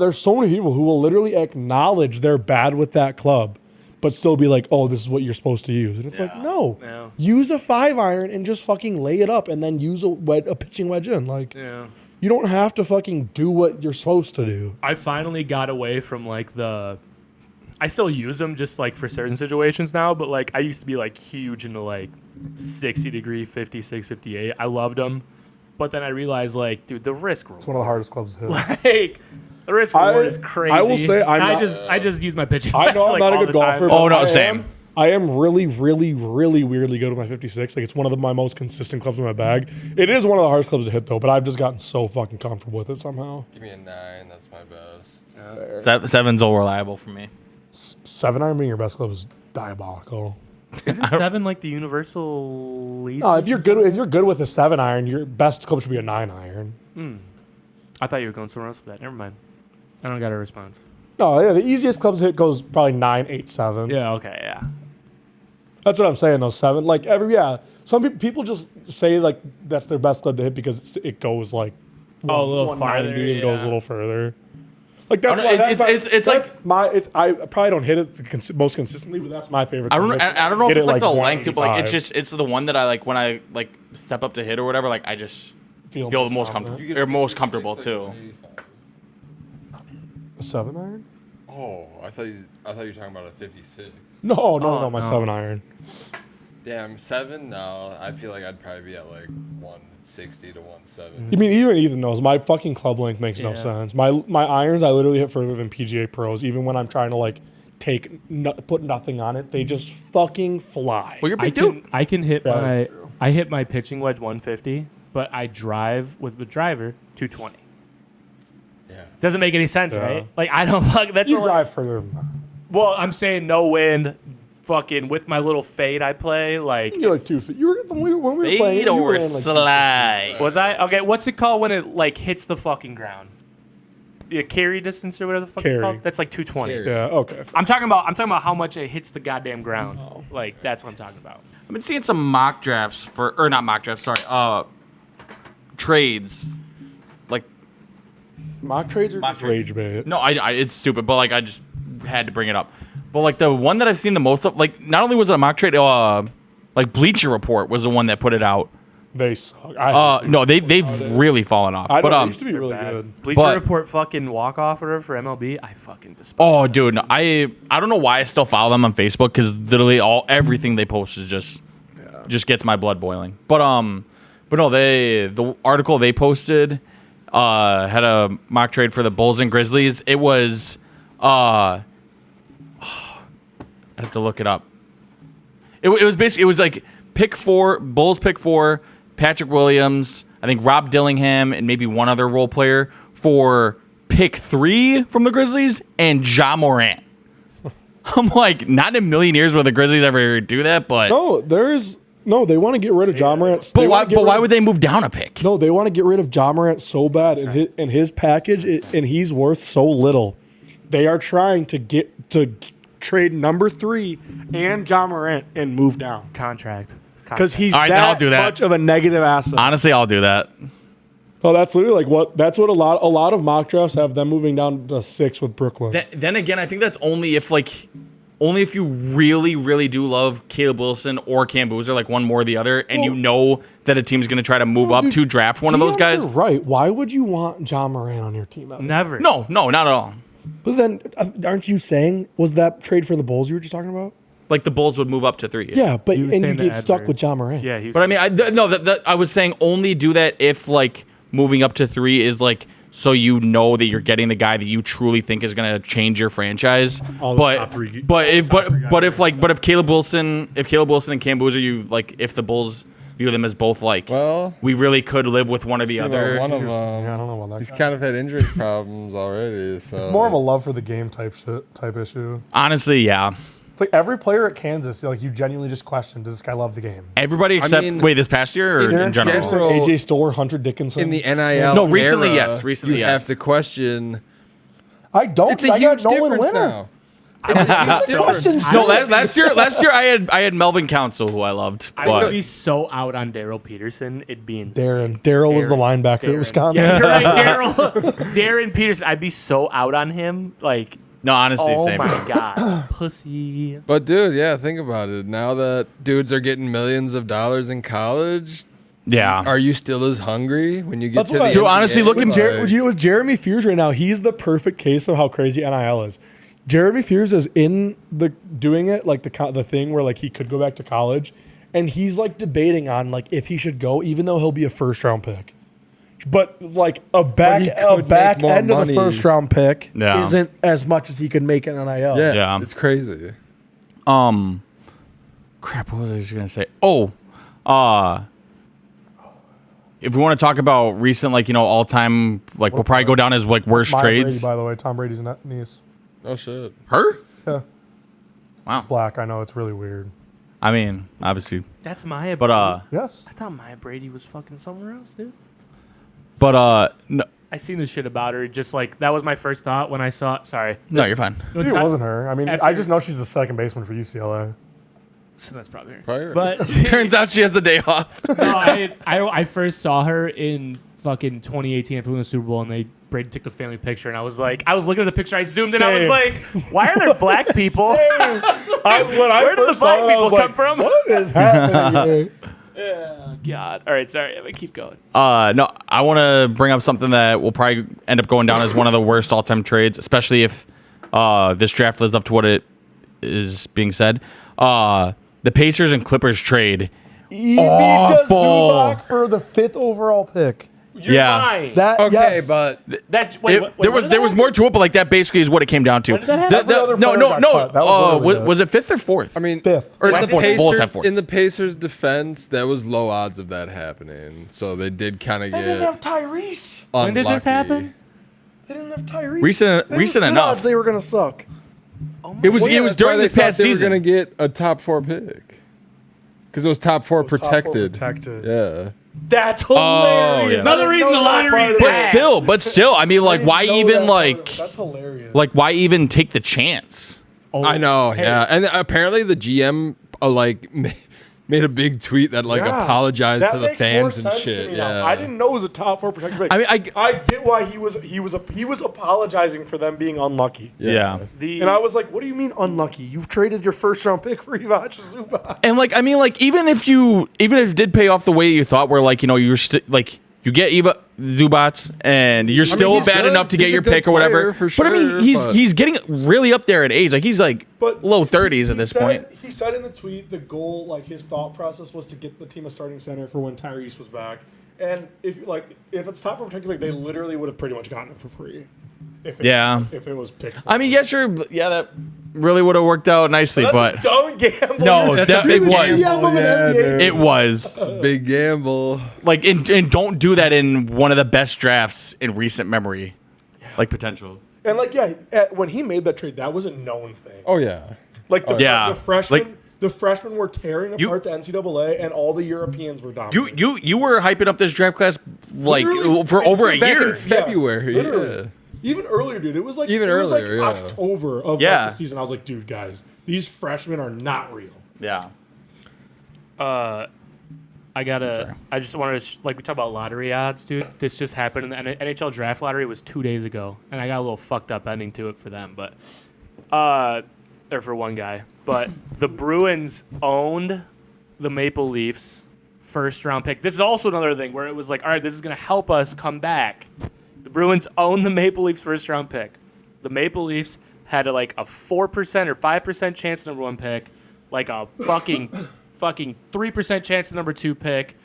There's so many people who will literally acknowledge they're bad with that club, but still be like, oh, this is what you're supposed to use. And it's like, no, Yeah. use a 5-iron and just fucking lay it up and then use a pitching wedge in. Yeah. You don't have to fucking do what you're supposed to do. I finally got away from I still use them just for certain situations now, but I used to be huge into 60 degree, 56, 58. I loved them. But then I realized dude, the risk It's one of the hardest clubs to hit. the risk reward is crazy. I will say I just use my pitching. I know wedge, I'm not a all good the time. golfer. Oh, but no, same. I am really, really, really weirdly good with my 56. It's one of my most consistent clubs in my bag. It is one of the hardest clubs to hit, though, but I've just gotten so fucking comfortable with it somehow. Give me a 9. That's my best. Seven's all reliable for me. 7-iron being your best club is diabolical. Isn't 7 the universal lead? No, if you're good with a 7-iron, your best club should be a 9-iron. I thought you were going somewhere else with that. Never mind. I don't got a response. No, yeah, the easiest clubs to hit goes probably 9, 8, 7. Yeah, okay, yeah. That's what I'm saying. Those 7, some people just say that's their best club to hit because it goes a little 190 farther, and goes a yeah. little further. Like that's I don't know, it's like I probably don't hit it most consistently, but that's my favorite. I don't know if Hit it's it like the length, but like 185. it's the one that I like when I like step up to hit or whatever. Like I just feel the most comfortable or most comfortable too. A 7-iron? Oh, I thought you were talking about a 56. No, my 7-iron. Damn, 7? No, I feel like I'd probably be at like 160 to 170. You mean even Ethan knows my fucking club length makes no sense. My irons I literally hit further than PGA pros, even when I'm trying to like put nothing on it. They just fucking fly. Well, you're a big dude. I can hit Yeah, I hit my pitching wedge 150, but I drive with the driver 220. Yeah. Doesn't make any sense, Yeah. right? Like I don't fuck. That's You what, drive further than that. Well, I'm saying no wind, fucking with my little fade I play. Like You're like 2 feet. You were when we were playing. Fade You were or in, like, slide. was I okay? What's it called when it like hits the fucking ground? The carry distance or whatever the fuck Carry. it's called. That's like 220. Carry. Yeah. Okay. I'm talking about how much it hits the goddamn ground. Like that's what I'm talking about. I've been seeing some mock drafts or not mock drafts. Sorry, trades. Like Mock trades are Mock just trades. rage bait. no, I it's stupid, but like I just had to bring it up. But like the one that I've seen the most of, like not only was it a mock trade, like Bleacher Report was the one that put it out. They suck. No, they've really fallen off. I But know, they used to be really Bad. good. Bleacher But- Report fucking walk off order for MLB. I fucking despise. oh, dude, no, I don't know why I still follow them on Facebook because literally everything they post is just gets my blood boiling. But no, the article they posted had a mock trade for the Bulls and Grizzlies. It was I have to look it up. It was basically it was like pick 4, Bulls pick 4, Patrick Williams, I think Rob Dillingham, and maybe one other role player for pick 3 from the Grizzlies and Ja Morant. I'm like, not in a million years will the Grizzlies ever do that, but They want to get rid of Ja Morant. but why would they move down a pick? No, they want to get rid of Ja Morant so bad in his package, and he's worth so little. They are trying to trade number 3 and Ja Morant and move down Contract. because he's All right, then I'll that do that. much of a negative asset. Honestly, I'll do that. Oh, that's literally that's what a lot of mock drafts have them moving down to 6 with Brooklyn. Then again, I think that's only if you really, really do love Caleb Wilson or Cam Boozer, like one more or the other, and you know that a team's going to try to move up to draft one of those guys. Right. Why would you want Ja Morant on your team? Never. No, not at all. But then, aren't you saying, was that trade for the Bulls you were just talking about? Like the Bulls would move up to 3. Yeah, but was and you saying the get stuck adverse. with Ja Morant. Yeah, he was But I mean, I was saying only do that if like moving up to 3 is like so you know that you're getting the guy that you truly think is going to change your franchise. All the top three- But if Caleb Wilson and Cam Boozer, you like if the Bulls view them as both like Well, we really could live with one or the other. one of them. Yeah, I don't know about that. He's guy. kind of had injury problems already. So It's more of a love for the game type issue. Honestly, yeah. It's like every player at Kansas, like you genuinely just question, does this guy love the game? Everybody except mean, this past year or in general. general- AJ Storer, Hunter Dickinson. in the NIL. No, recently, era, yes. Recently, you yes. have to question. I don't. It's a I huge got Nolan difference Winner. now. It's a huge difference. No, last year I had Melvin Council who I loved. I would But be so out on Daryl Peterson. It'd be insane. Daryl was the linebacker at Darren. Wisconsin. Yeah, you're right, Daryl. Darren Peterson. I'd be so out on him. Like, no, honestly, oh same. my god, pussy. But dude, yeah, think about it. Now that dudes are getting millions of dollars in college, Yeah. are you still as hungry when you get That's to what the I- Dude, honestly, NBA? looking- Like, With Jeremy Fears right now, he's the perfect case of how crazy NIL is. Jeremy Fears is in doing it like the thing where like he could go back to college, and he's like debating on like if he should go, even though he'll be a first-round pick. But like a back he could back make more end of money. the first-round pick Yeah. isn't as much as he could make in NIL. yeah, Yeah. it's crazy. Crap, what was I just gonna say? If we want to talk about recent, like, all time, like, we'll probably go down as like worst Maya trades. Brady, by the way, Tom Brady's niece. Oh shit. Her? Yeah, Wow. black. I know it's really weird. I mean, obviously, That's Maya. but Brady. Yes. I thought Maya Brady was fucking somewhere else, dude. no, I seen this shit about her. Just like that was my first thought when I saw. Sorry. no, you're fine. Maybe it wasn't her. I mean, I After- just know she's the second baseman for UCLA. So that's probably her. Probably right. But Turns out she has the day off. no, I first saw her in fucking 2018 after we won the Super Bowl, and they Brady took the family picture, and I was looking at the picture. I zoomed in. I was like, why are there black people? Where did the black people come from? What is happening here? Yeah, God. All right, sorry. I'm gonna keep going. No, I want to bring up something that will probably end up going down as one of the worst all-time trades, especially if this draft lives up to what it is being said. The Pacers and Clippers trade. Just Zubac for the 5th overall pick. You're lying. But there was more to it, but like that basically is what it came down to. When did that happen? Was it 5th or 4th? I mean, 5th. Or in the the Pacers- Bullets have Pacers, 4th. in the Pacers' defense, that was low odds of that happening. So they did kind of They didn't have get Tyrese. unlucky. When did this happen? They didn't have Tyrese. Recent Good enough. odds they were going to suck. It was Well, yeah, it was that's why during they this thought past they season. were going to get a top 4 pick. Because it was top 4 protected. Yeah. That's hilarious. yeah. Another reason the lottery is bad. But still, I mean, like, why even That's hilarious. why even take the chance? I know, yeah. And apparently the GM made a big tweet that apologized that to the makes fans more and sense shit. to me Yeah. now. I didn't know it was a top 4 protected pick. I mean, I get why he was apologizing for them being unlucky. Yeah. And I was like, what do you mean unlucky? You've traded your 1st round pick for Ivac Zubac. And like, I mean, like, even if it did pay off the way you thought, where like, you know, you're you get Zubats and you're still he's bad good. enough to get He's a your good pick or whatever. player, for But I mean, sure, he's getting really up there in age. Like he's like low 30s at this point. He said in the tweet the goal, like his thought process was to get the team a starting center for when Tyrese was back. And if it's top 4 protected pick, they literally would have pretty much gotten him for free. If it was picked. I mean, yeah, sure, yeah, that really would have worked out nicely, That's but a dumb gamble. no, That's a it big was. gamble. Yeah, dude. It was. It's a big gamble. Like, and don't do that in one of the best drafts in recent memory. Like, potential. And when he made that trade, that was a known thing. Oh, yeah. Like the freshmen. Like, the freshmen were tearing apart the NCAA, and all the Europeans were dominating. you were hyping up this draft class like Literally, for over a Back year. in February, literally. yeah. Even earlier, dude. It was like Even earlier, yeah. October of Yeah. the season. I was like, dude, guys, these freshmen are not real. Yeah. I just wanted to, we talk about lottery odds, dude. This just happened. In the NHL draft lottery was 2 days ago, and I got a little fucked up ending to it for them, but, or for one guy. But the Bruins owned the Maple Leafs 1st round pick. This is also another thing where it was like, all right, this is going to help us come back. The Bruins owned the Maple Leafs 1st round pick. The Maple Leafs had a 4% or 5% chance number 1 pick, like a fucking 3% chance the number 2 pick,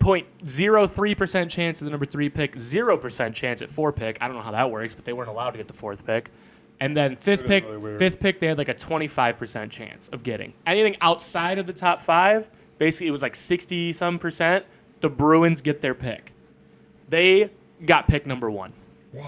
0.03% chance at the number 3 pick, 0% chance at 4 pick. I don't know how that works, but they weren't allowed to get the 4th pick. And then fifth pick, they had like a 25% chance of getting. Anything outside of the top 5, basically it was like 60-some%. The Bruins get their pick. They got pick number 1. What?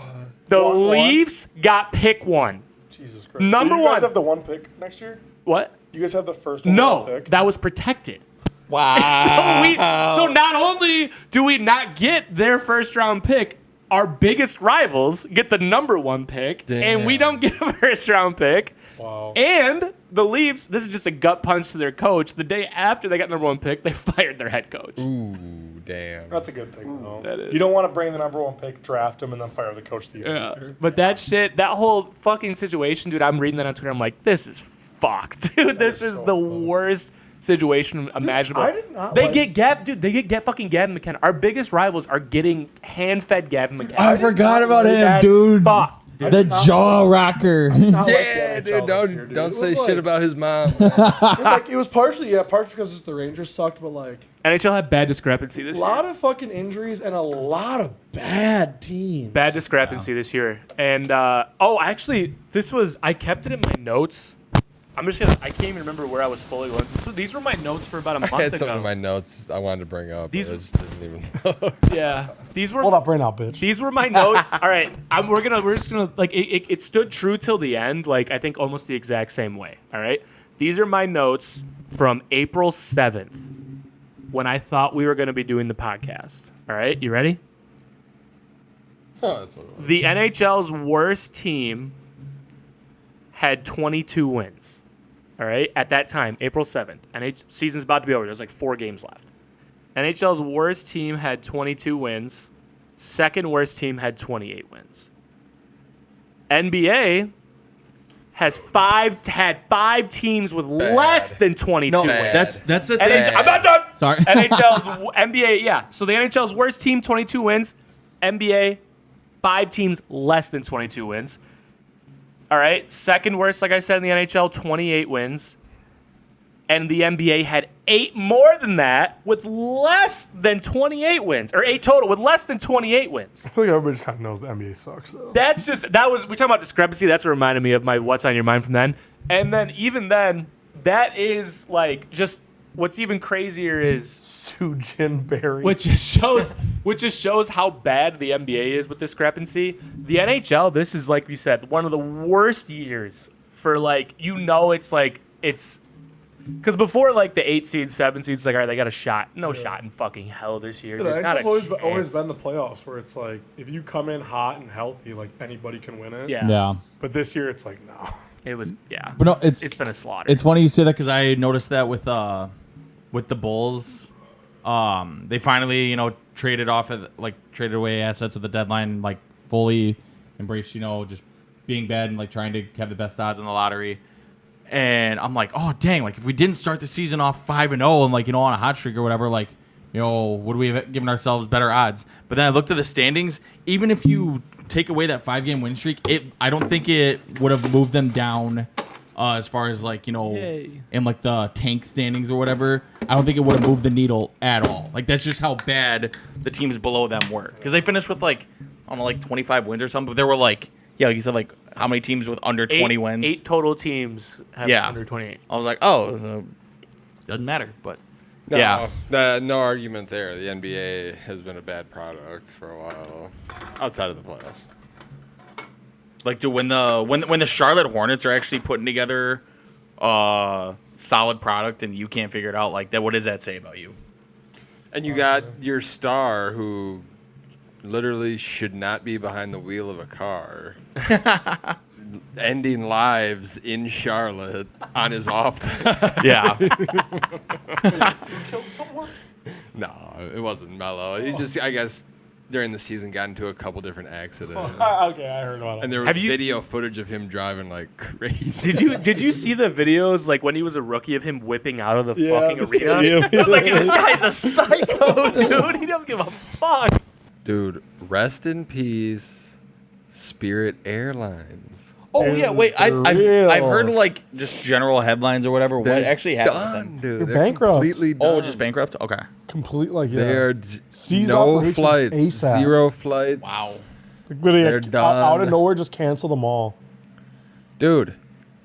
The One? Leafs got pick 1. Jesus Christ. Number Do you guys 1. have the 1 pick next year? What? You guys have the 1st overall No, pick? that was protected. Wow. So not only do we not get their 1st round pick, our biggest rivals get the number 1 pick, and we don't get a 1st round pick. Wow. And the Leafs, this is just a gut punch to their coach. The day after they got number 1 pick, they fired their head coach. Ooh, damn. That's a good thing, though. That is. You don't want to bring the number 1 pick, draft him, and then fire the coach the year after. But that shit, that whole fucking situation, dude, I'm reading that on Twitter. I'm like, this is fucked, dude. This is so the funny. worst situation imaginable. I did not They like- get fucking Gavin McKenna. Our biggest rivals are getting hand-fed Gavin McKenna. I forgot about him, That's dude. fucked. The jaw rocker. Yeah, dude, don't say shit about his mom. It was partially because the Rangers sucked, but NHL had bad discrepancy this a year. lot of fucking injuries and a lot of bad teams. Bad discrepancy this year. And, actually, I kept it in my notes. I can't even remember where I was fully going. These were my notes for about a month I had ago. some of my notes I wanted to bring up. These- But I just didn't even know. Yeah. These were Hold up right now, bitch. These were my notes. All right, we're just gonna it stood true till the end. I think almost the exact same way. All right, these are my notes from April 7th, when I thought we were gonna be doing the podcast. All right, you ready? Oh, that's what it was. The NHL's worst team had 22 wins. All right, at that time, April 7th, season's about to be over. There's 4 games left. NHL's worst team had 22 wins. Second worst team had 28 wins. NBA had five teams with less than 22 wins. That's the NHL, thing. I'm not done. Sorry. NHL's NBA, yeah. So the NHL's worst team, 22 wins. NBA, 5 teams less than 22 wins. All right. Second worst, like I said, in the NHL, 28 wins. And the NBA had 8 more than that with less than 28 wins. Or 8 total with less than 28 wins. I feel like everybody just kind of knows the NBA sucks, though. We're talking about discrepancy. That's what reminded me of my what's on your mind from then. And then even then, that is like just what's even crazier is Sujin Berry. which just shows how bad the NBA is with discrepancy. The NHL, this is like you said, one of the worst years for it's because before like the 8 seeds, 7 seeds, like all right, they got a shot. No shot in fucking hell this year. The Not NHL's a always chance. been the playoffs where it's like if you come in hot and healthy, like anybody can win it. Yeah. But this year it's like no. It was But no, it's been a slaughter. It's funny you say that because I noticed that with the Bulls, they finally traded away assets at the deadline, and like fully embraced just being bad and like trying to have the best odds in the lottery. And I'm like, oh dang, like if we didn't start the season off 5-0 and like on a hot streak or whatever, like would we have given ourselves better odds? But then I looked at the standings. Even if you take away that 5-game win streak, I don't think it would have moved them down as far as like in like the tank standings or whatever. I don't think it would have moved the needle at all. Like that's just how bad the teams below them were, because they finished with like 25 wins or something. But there were like you said, like how many teams with under 20 wins? 8 total teams have under 28. I was like, so doesn't matter, but. No argument there. The NBA has been a bad product for a while, outside of the playoffs. Like, dude, when the Charlotte Hornets are actually putting together a solid product and you can't figure it out like that, what does that say about you? And you got your star who literally should not be behind the wheel of a car, ending lives in Charlotte on his off day. Yeah. Killed someone? No, it wasn't Melo. He just, I guess, during the season got into a couple different accidents. Okay, I heard about it. And there was video footage of him driving like crazy. Did you see the videos like when he was a rookie of him whipping out of the fucking arena? I was like, this guy's a psycho, dude. He doesn't give a fuck. Dude, rest in peace, Spirit Airlines. Oh yeah, wait. I've heard like just general headlines or whatever. What actually happened with them? Dude. They're They're bankrupt. completely done. Oh, just bankrupt. Okay. Complete like They are Cease no operations flights, ASAP. 0 flights. Wow. Like, literally, They're like, done. out of nowhere, just cancel them all. Dude,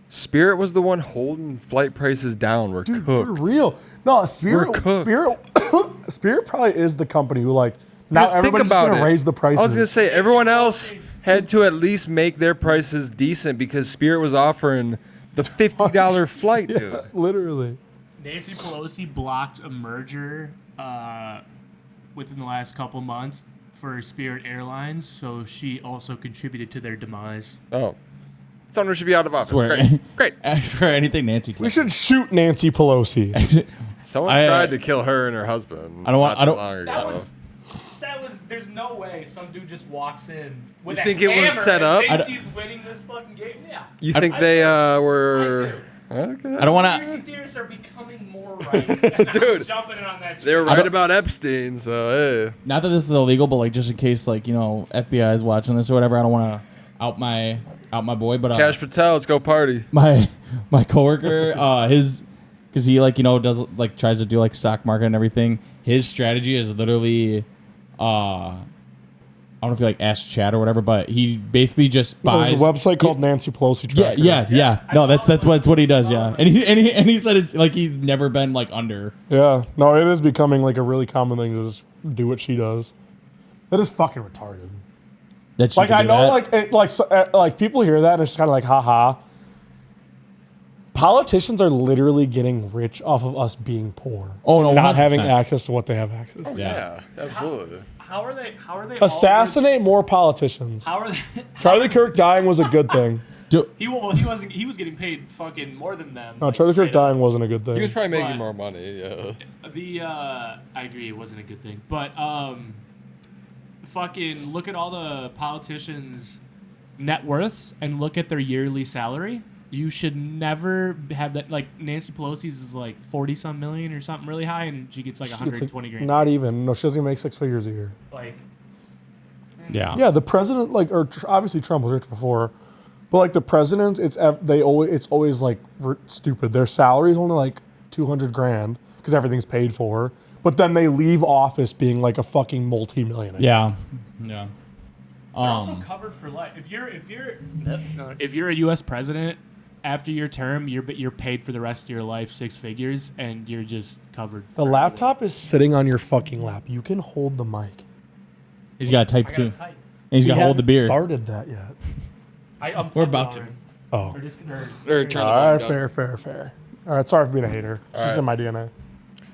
Spirit was the one holding flight prices down. We're Dude, cooked. for real. No, Spirit probably is the company who like now Just think everybody's about gonna it. raise the prices. I was gonna say everyone else had to at least make their prices decent because Spirit was offering the $50 flight, dude. Literally. Nancy Pelosi blocked a merger within the last couple months for Spirit Airlines, so she also contributed to their demise. Oh, someone should be out of office. Swear. Great. For anything Nancy. We should shoot Nancy Pelosi. Someone tried to kill her and her husband. Long ago. There's no way some dude just walks in with You think it was set up? and thinks he's winning this fucking game. Yeah. You think they were? Okay. I don't want to. Conspiracy theorists are becoming more right. Dude, jumping in on that shit. they were right about Epstein, so hey. Not that this is illegal, but like just in case, like FBI is watching this or whatever. I don't want to out my boy, but Cash Patel, let's go party. my coworker, because he does tries to do like stock market and everything. His strategy is literally, I don't know if you like Ask Chat or whatever, but he basically just buys. There's a website called Nancy Pelosi Tracker. Yeah. No, that's what he does. Yeah, and he said it's like he's never been like under. Yeah. No, it is becoming like a really common thing to just do what she does. That is fucking retarded. That's Like I know, like people hear that and it's just kind of like, haha. Politicians are literally getting rich off of us being poor. Oh no, not having 100%. access to what they have access to. Yeah, absolutely. How are they? Assassinate more politicians. How are they? Charlie Kirk dying was a good thing. He wasn't. He was getting paid fucking more than them. No, Charlie Kirk dying wasn't a good He was thing. probably making But- more money. Yeah. I agree, it wasn't a good thing. But fucking look at all the politicians' net worths and look at their yearly salary. You should never have that. Like Nancy Pelosi's is like 40-some million or something really high, and she gets like 120 grand. Not even. No, she doesn't even make 6 figures a year. Like, Yeah. Yeah, the president, obviously Trump was rich before, but like the presidents, it's always like stupid. Their salary is only like 200 grand because everything's paid for, but then they leave office being like a fucking multi-millionaire. Yeah. they're also covered for life. If you're a U.S. president, after your term, you're paid for the rest of your life 6 figures, and you're just covered. The laptop is sitting on your fucking lap. You can hold the mic. He's got to type too. Type. And he's got to hold the beer. Started that yet? We're about to. Oh. Or turn All the right, fair. All right, sorry for being a hater. It's just in my DNA.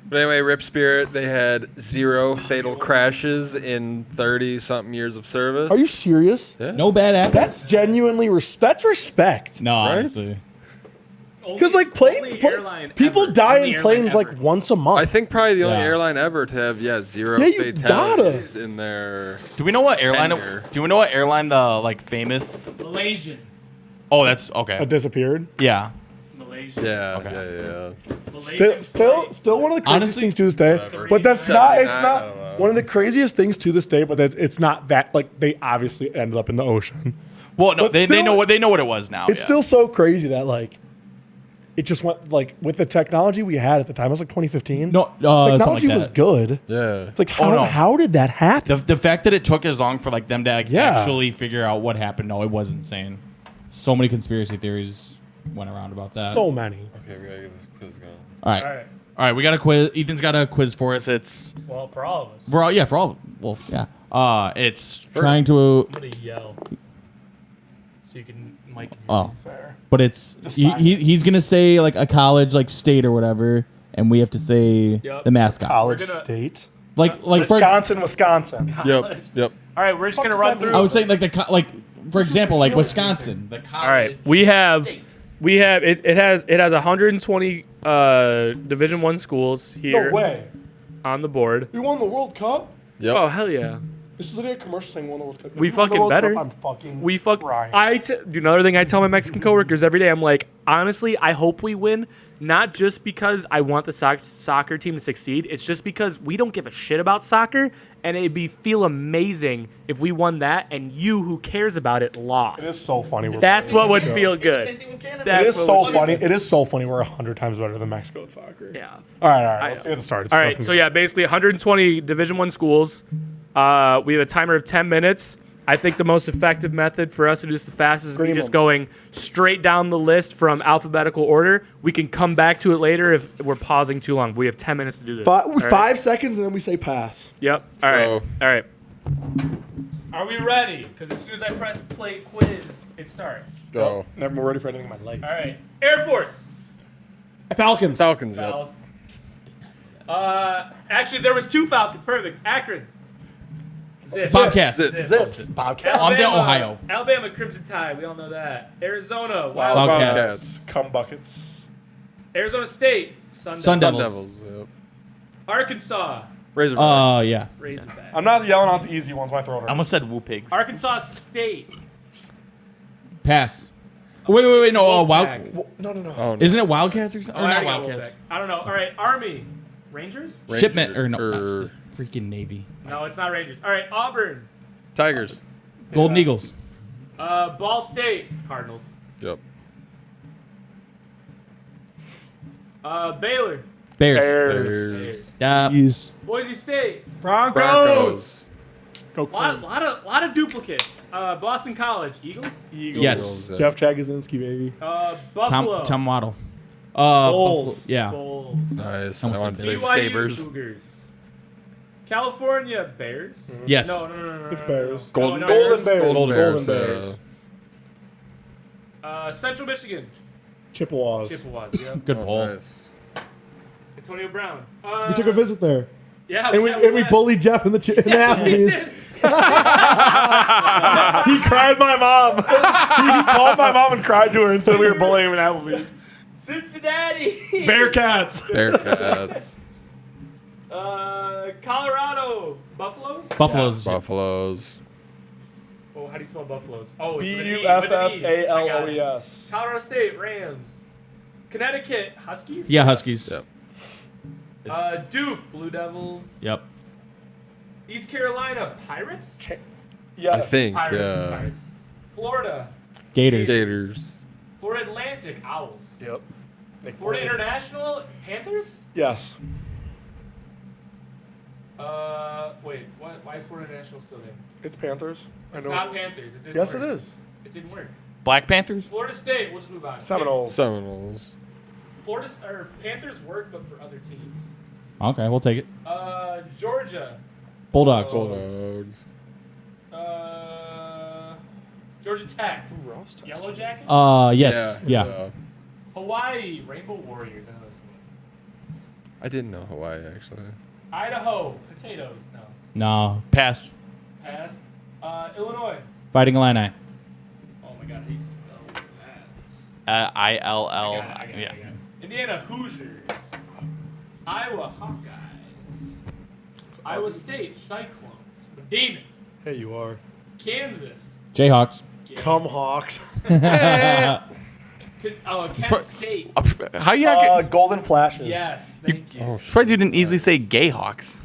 But anyway, Rip Spirit, they had 0 fatal crashes in 30-something years of service. Are you serious? Yeah. No bad apples. That's genuinely that's respect. No, Right? honestly. Because like people die in planes like once a month. I think probably the only Yeah. airline ever to have 0 Yeah, you fatalities in their. Do we know what airline? Tenure. Do we know what airline the like famous? Malaysian. Oh, that's okay. It disappeared. Yeah. Malaysian. Yeah, Okay. yeah. Still one of the craziest Honestly, things to this day. whatever. But that's 79, it's I not don't know. one of the craziest things to this day. But it's not that like they obviously ended up in the ocean. Well, no, But they still- know what it was now. It's yeah. still so crazy that like it just went like with the technology we had at the time. It was like 2015. No, something like technology was that. good. Yeah. It's like how no. how did that happen? The fact that it took as long for like them to Yeah. actually figure out what happened. No, it was insane. So many conspiracy theories went around about that. So many. Okay, we gotta get this quiz going. All right. We got a quiz. Ethan's got a quiz for us. It's Well, for all of us. for all. Yeah, for all. Well, yeah. It's trying to. I'm gonna yell so you can mic. Oh, Fair. but it's he's gonna say like a college, like state or whatever, and we have to say Yep. the mascot. College gonna- state. Like for Wisconsin. Yep. All right, we're just gonna does run that mean? through. I was saying like for example, like Wisconsin. The college. All right, we have it has 120 Division I schools here No way. on the board. We won the World Cup. Yep. Oh hell yeah. This is a commercial saying we won the World Cup. We If won the fucking World better. Cup, I'm fucking We fuck. crying. Do another thing I tell my Mexican coworkers every day. I'm like, honestly, I hope we win, not just because I want the soccer team to succeed. It's just because we don't give a shit about soccer, and it'd feel amazing if we won that, and you, who cares about it, lost. It is so funny. That's what would feel good. It That's is what so would- funny. It is so funny. We're 100 times better than Mexico at soccer. Yeah. All right. Let's get it started. All right, so yeah, basically 120 Division I schools. We have a timer of 10 minutes. I think the most effective method for us to do this the fastest is Scream just 'em. going straight down the list from alphabetical order. We can come back to it later if we're pausing too long. We have 10 minutes to do this. All right. 5 seconds and then we say pass. Yep. All right. go. All right. Are we ready? Because as soon as I press play quiz, it starts. Go. Never been ready for anything in my life. All right. Air Force. Falcons. Falcons. Yep. Actually, there was 2 Falcons. Perfect. Akron. Zips. Bobcats. Zips. Bobcats. I'm down Ohio. Alabama Crimson Tide. We all know that. Arizona. Wildcats. Cum buckets. Arizona State. Sun Sun Devils. Devils. Devils. Yep. Arkansas. Razorbacks. Yeah. Razorbacks. I'm not yelling out the easy ones. My throat I hurts. almost said Woo Pigs. Arkansas State. Pass. Wait. No. Wolfpack. No. Oh, no. Isn't it Wildcats or something? Oh, Or I not got Wildcats? Wolfpack. I don't know. All right. Army. Rangers? Shipment or no? Or not the freaking Navy. No, it's not Rangers. All right. Auburn. Tigers. Golden Eagles. Ball State. Cardinals. Yep. Baylor. Bears. Yeah. Boise State. Broncos. Go Lot of duplicates. Boston College. Eagles. Yes. Jeff Jagosinski, baby. Buffalo. Tom Waddle. Bulls. Buffalo. Yeah. Bulls. Nice. I want to say BYU Sabres. Cougars. California Bears. Yes. No. It's Bears. Golden No, Bears. Bears. Golden Golden Bears. Bears. Central Michigan. Chippewas. Chippewas. Yep. Good poll. Nice. Antonio Brown. We took a visit there. Yeah. And we went. bullied Jeff in the Applebee's. He cried my mom. He called my mom and cried to her until we were bullying him in Applebee's. Cincinnati. Bearcats. Bearcats. Colorado Buffaloes. Buffaloes. Buffaloes. Oh, how do you spell Buffaloes? Oh, it's with an E, Buffaloes. Colorado State Rams. Connecticut Huskies. Yeah, Huskies. Yep. Duke Blue Devils. Yep. East Carolina Pirates. Yes. I think. Pirates. Florida. Gators. Gators. Florida Atlantic Owls. Yep. Florida International Panthers. Yes. Wait. What? Why is Florida International still there? It's Panthers. It's not Panthers. It didn't Yes, work. it is. It didn't work. Black Panthers? Florida State. We'll just move on. Seminoles. Seminoles. Florida or Panthers work, but for other teams. Okay, we'll take it. Georgia. Bulldogs. Bulldogs. Georgia Tech. Ooh, Ross Texas. Yellow Jackets. Yes. Yeah. Hawaii Rainbow Warriors. I know this one. I didn't know Hawaii actually. Idaho Potatoes. No. No. Pass. Pass. Illinois. Fighting Illini. Oh my God, how do you spell that? ILL. I got it. Indiana Hoosiers. Iowa Hawkeyes. Iowa State Cyclones. Demon. Hey, you are. Kansas. Jayhawks. Come Hawks. Kent State. How you not Golden Flashes. Yes, thank you. surprised you didn't easily say Gayhawks?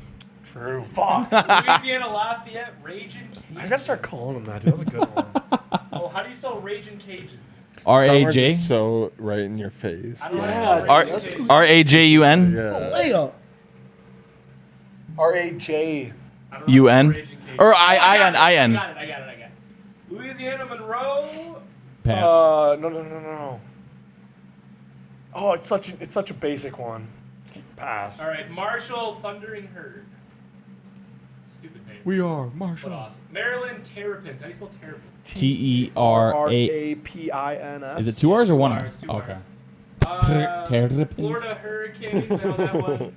True. Fuck. Louisiana Lafayette Raging Cajuns. I gotta start calling them that. Dude. That's a good one. Oh, how do you spell Raging Cajuns? Some are RAJ. just so right in your face. I don't know Yeah, how to spell Raging Cajuns. RAJUN? Yeah. Layup. R-A-J. I don't know how to spell UN? Raging Cajuns. Or Oh, I got IN. it. Louisiana Monroe. Pass. No. Oh, it's such a basic one. Pass. All right, Marshall Thundering Herd. Stupid name. We are But Marshall. awesome. Maryland Terrapins. How do you spell Terrapins? TERA. R-A-P-I-N-S. Is it 2 R's or 1 R? R's, 2 Okay. R's. Terrapins. Florida Hurricanes. I know that one.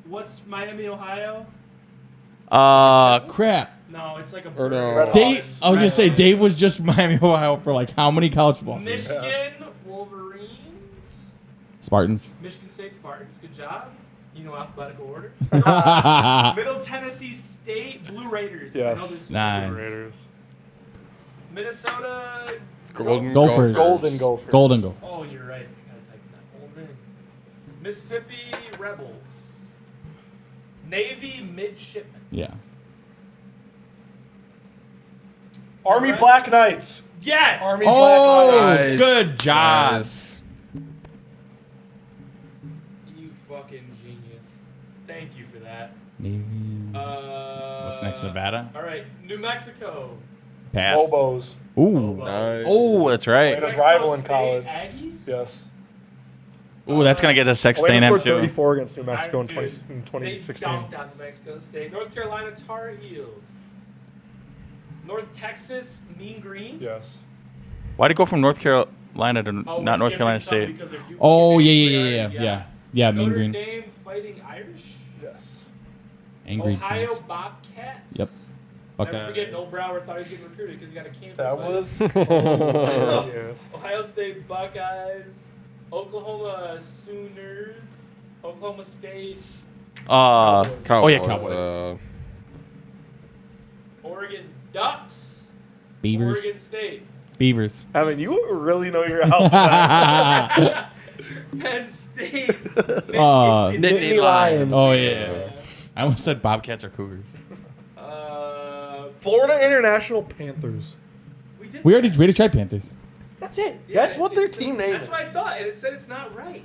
What's Miami, Ohio? Crap. No, it's like a Or bird. no. Red Dave, Hawks. I was gonna say Dave was just Miami, Ohio for like how many college football seasons? Michigan Wolverines. Spartans. Michigan State Spartans. Good job. You know alphabetical order. Middle Tennessee State Blue Raiders. I know Yes. this- Nice. Raiders. Minnesota Golden Gophers. Golden Gophers. Golden Goal. Oh, you're right. Gotta type that whole thing. Mississippi Rebels. Navy Midshipmen. Yeah. Army Right. Black Knights. Yes. Army Oh, Black Knights. Nice. good job. Nice. You fucking genius. Thank you for that. What's next? Nevada. All right, New Mexico. Pass. Lobos. Ooh. Nice. Oh, that's right. Raiders Mexico rival in State college. Aggies. Yes. Ooh, that's gonna get us Texas Raiders A&M scored too. 34 against New Mexico in Dude, 2016. They dunked on New Mexico State. North Carolina Tar Heels. North Texas Mean Green. Yes. Why'd it go from North Carolina to Oh, not we're North skipping Carolina some State? because they're duplicating Oh yeah, names. yeah, We yeah, already- yeah, yeah. Mean Notre Green. Dame Fighting Irish. Yes. Angry Ohio Chiefs. Bobcats. Yep. Never Buckeye. forget, Noel Brower thought he was getting recruited because he got a cancer. That fight. was. Yes. Ohio State Buckeyes. Oklahoma Sooners. Oklahoma State. Uh, Cowboys. Oh, yeah, Cowboys. Oregon Ducks. Beavers. Oregon State. Beavers. Evan, you really know your alphabet. Penn State. Nittany Lions. Oh yeah. I almost said Bobcats or Cougars. Florida International Panthers. We already tried Panthers. That's it. Yeah, That's what their it's- team name That's is. what I thought, and it said it's not right.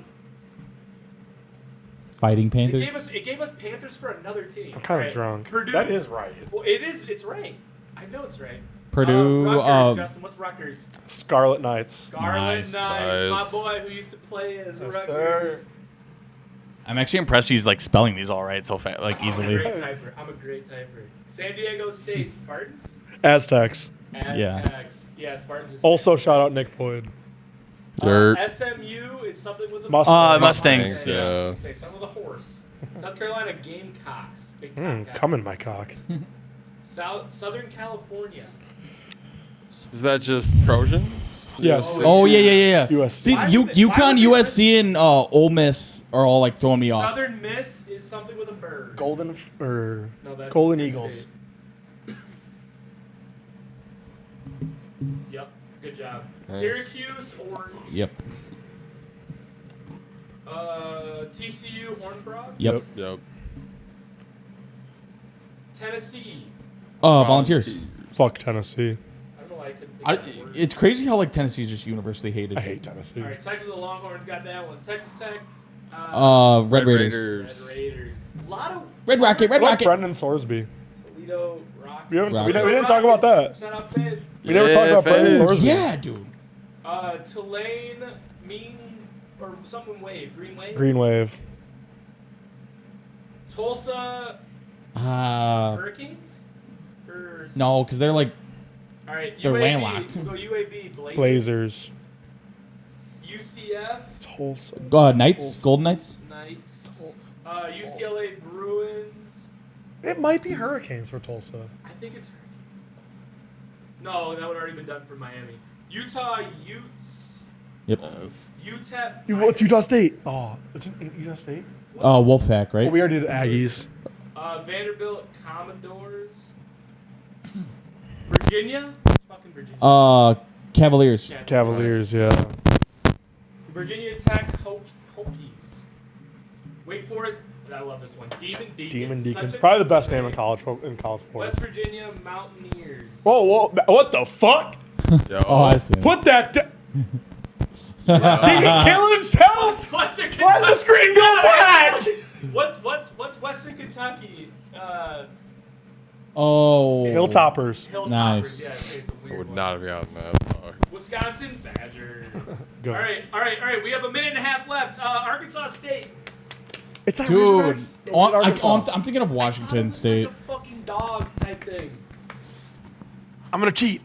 Fighting It Panthers. gave us Panthers for another team. I'm kind of Right. drunk. Purdue. That is right. Well, it is. It's right. I know it's right. Purdue. Rutgers, Justin. What's Rutgers? Scarlet Knights. Scarlet Nice. Knights. My Nice. boy who used to play as Yes, Rutgers. sir. I'm actually impressed he's like spelling these all right so fast, like I'm a easily. great typer. I'm a great typer. San Diego State Spartans. Aztecs. Aztecs. Yeah, Spartans. is Also, shout out Nick Boyd. Dirt. SMU. It's something with a Mustangs. Mustangs, yeah. Say something with a horse. South Carolina Gamecocks. Big cock guy. Come in my cock. Southern California. Is that just Trojans? Yes. Oh yeah. USC. See, Why you would they- why UConn, would they- USC, and Ole Miss are all like throwing me off. Southern Miss is something with a bird. Golden That's Golden Penn Eagles. State. Yep. Good job. Nice. Syracuse, Orange. Yep. TCU, Horned Frog. Yep. Yep. Tennessee. Volunteers. Fuck Tennessee. I don't know why I couldn't think of that word. It's crazy how like Tennessee's just universally hated. I hate Tennessee. All right, Texas the Longhorns got that one. Texas Tech. Red Raiders. Red Raiders. A lot of Red Rocket. Red What Rocket. Brendan Sorsby? Toledo Rock. We haven't. Rocket. We didn't talk about that. Shut up, Fish. We never talked about Brendan Fish. Sorsby. Yeah, dude. Tulane, Mean, or something Wave. Green Wave. Green Wave. Tulsa Uh, Hurricanes. Or, no, because they're like all right, they're UAB. landlocked. We'll go UAB. Blazers. UCF Tulsa. Knights, Golden Knights. Knights. UCLA Bruins. It might be Hurricanes for Tulsa. I think it's. No, that would already been done for Miami. Utah Utes. Yep. UTEP. What's Utah State? Oh, it's Utah State. Wolfpack, right? Oh, we already did Aggies. Vanderbilt Commodores. Virginia. Fucking Virginia. Cavaliers. Cavaliers, yeah. Virginia Tech Hokies. Wake Forest. I love this one. Demon Deacons. Demon Deacons. Such a- Probably the best name in college sports. West Virginia Mountaineers. Whoa, what the fuck? Yo. Oh, I see. Put that. He can kill himself. Western Kentucky. Why did the screen go back? What's Western Kentucky? Oh. Hilltoppers. Hilltoppers. Nice. Yeah, it's a I weird would one. not have gotten that. Wisconsin Badgers. Go. All right. We have a minute and a half left. Arkansas State. It's not Dude, Razorbacks. Is it Arkansas? I'm thinking of Washington State. Like a fucking dog type thing. I'm gonna cheat.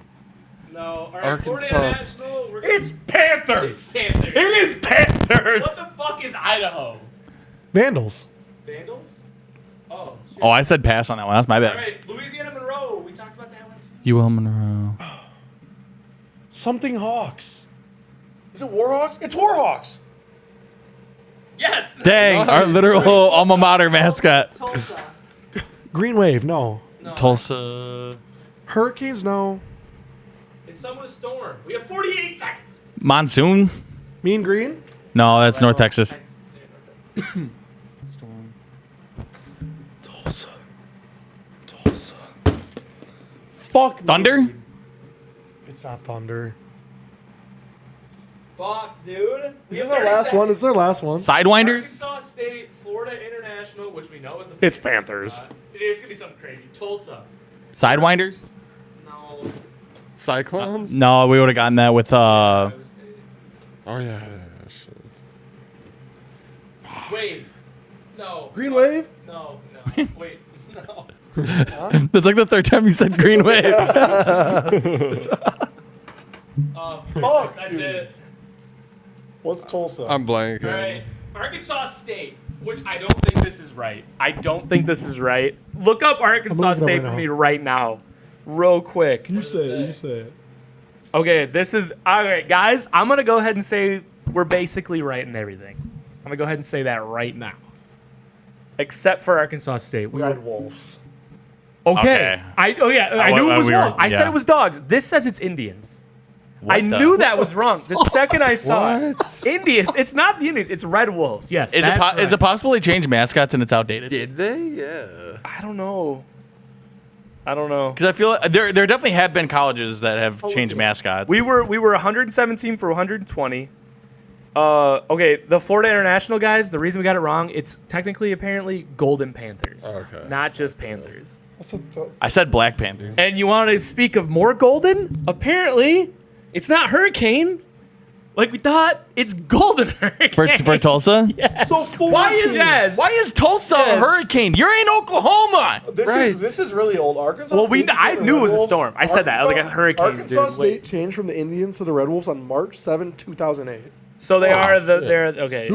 No. All right. Arkansas. Florida International. It's Panthers. It's Panthers. It is Panthers. What the fuck is Idaho? Vandals. Vandals? Oh, shit. Oh, I said pass on that one. That's my All bad. right. Louisiana Monroe. We talked about that one too. UL Monroe. Something Hawks. Is it Warhawks? It's Warhawks. Yes. Dang, our literal alma mater mascot. Tulsa. Green Wave, no. No. Tulsa. Hurricanes, no. It's someone with Storm. We have 48 seconds. Monsoon? Mean Green? No, that's North Texas. Tulsa. Fuck. Thunder? It's not Thunder. Fuck, dude. Is this our last one? Is this our last one? Sidewinders? Arkansas State, Florida International, which we know is the It's Panthers. It's gonna be something crazy. Tulsa. Sidewinders? No. Cyclones? No, we would have gotten that with Iowa State. Oh yeah. Shit. Wave. No. Green Wave? No. Wait. No. That's like the third time you said Green Wave. Fuck, That's dude. it. What's Tulsa? I'm blanking. All right. Arkansas State, which I don't think this is right. Look up Arkansas looking it up State right for now. me right now. Real quick. You say it. Okay, this is all right, guys. I'm gonna go ahead and say we're basically right in everything. I'm gonna go ahead and say that right now, except for Arkansas State. We Red Wolves. Okay. I knew it was we were- Wolves. I said yeah. it was dogs. This says it's Indians. I the- knew that was wrong the second I saw it. Indians. It's not the Indians. It's Red Wolves. Yes. Is that's it possible they changed mascots and it's outdated? Did they? Yeah. I don't know. Because I feel like there definitely have been colleges that have changed mascots. We were 117 for 120. Okay, the Florida International guys. The reason we got it wrong, it's technically apparently Golden Panthers, Okay. not just Panthers. I said Black Panthers. And you want to speak of more golden? Apparently, it's not Hurricanes. Like we thought, it's Golden Hurricane. For Tulsa? So Why is Tulsa a hurricane? You're in Oklahoma. This is really old. Arkansas. Well, State I became the knew it Red was a Wolves. storm. I said that, like a hurricane, Arkansas dude. State Wait. changed from the Indians to the Red Wolves on March 7, 2008. So they are they're okay.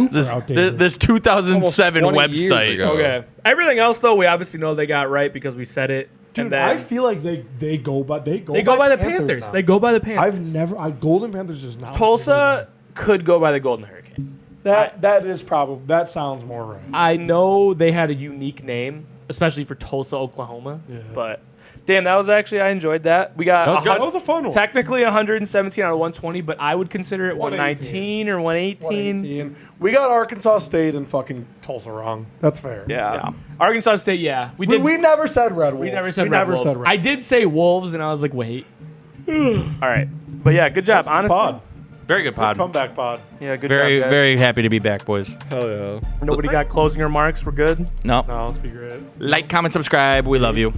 This 2007 Almost 20 years website. ago. Okay. Everything else though, we obviously know they got right because we said it. Dude, and then I feel like they go by they go by the Panthers. now. They go by the Panthers. Golden Panthers is not. Tulsa could go by the Golden Hurricane. That sounds more right. I know they had a unique name, especially for Tulsa, Oklahoma. Yeah. But damn, that was actually I enjoyed that. We got that was a fun one. Technically 117 out of 120, but I would consider it 119 or 118. We got Arkansas State and fucking Tulsa wrong. That's fair. Yeah. Arkansas State, yeah. We never said Red Wolves. We never said Red Wolves. I did say Wolves, and I was like, wait. All right. But yeah, good job, honestly. Pod. Very good pod. Comeback pod. Yeah, good Very, job, guys. very happy to be back, boys. Hell yeah. Nobody got closing remarks? We're good? No. No, let's be great. Like, comment, subscribe. We love you.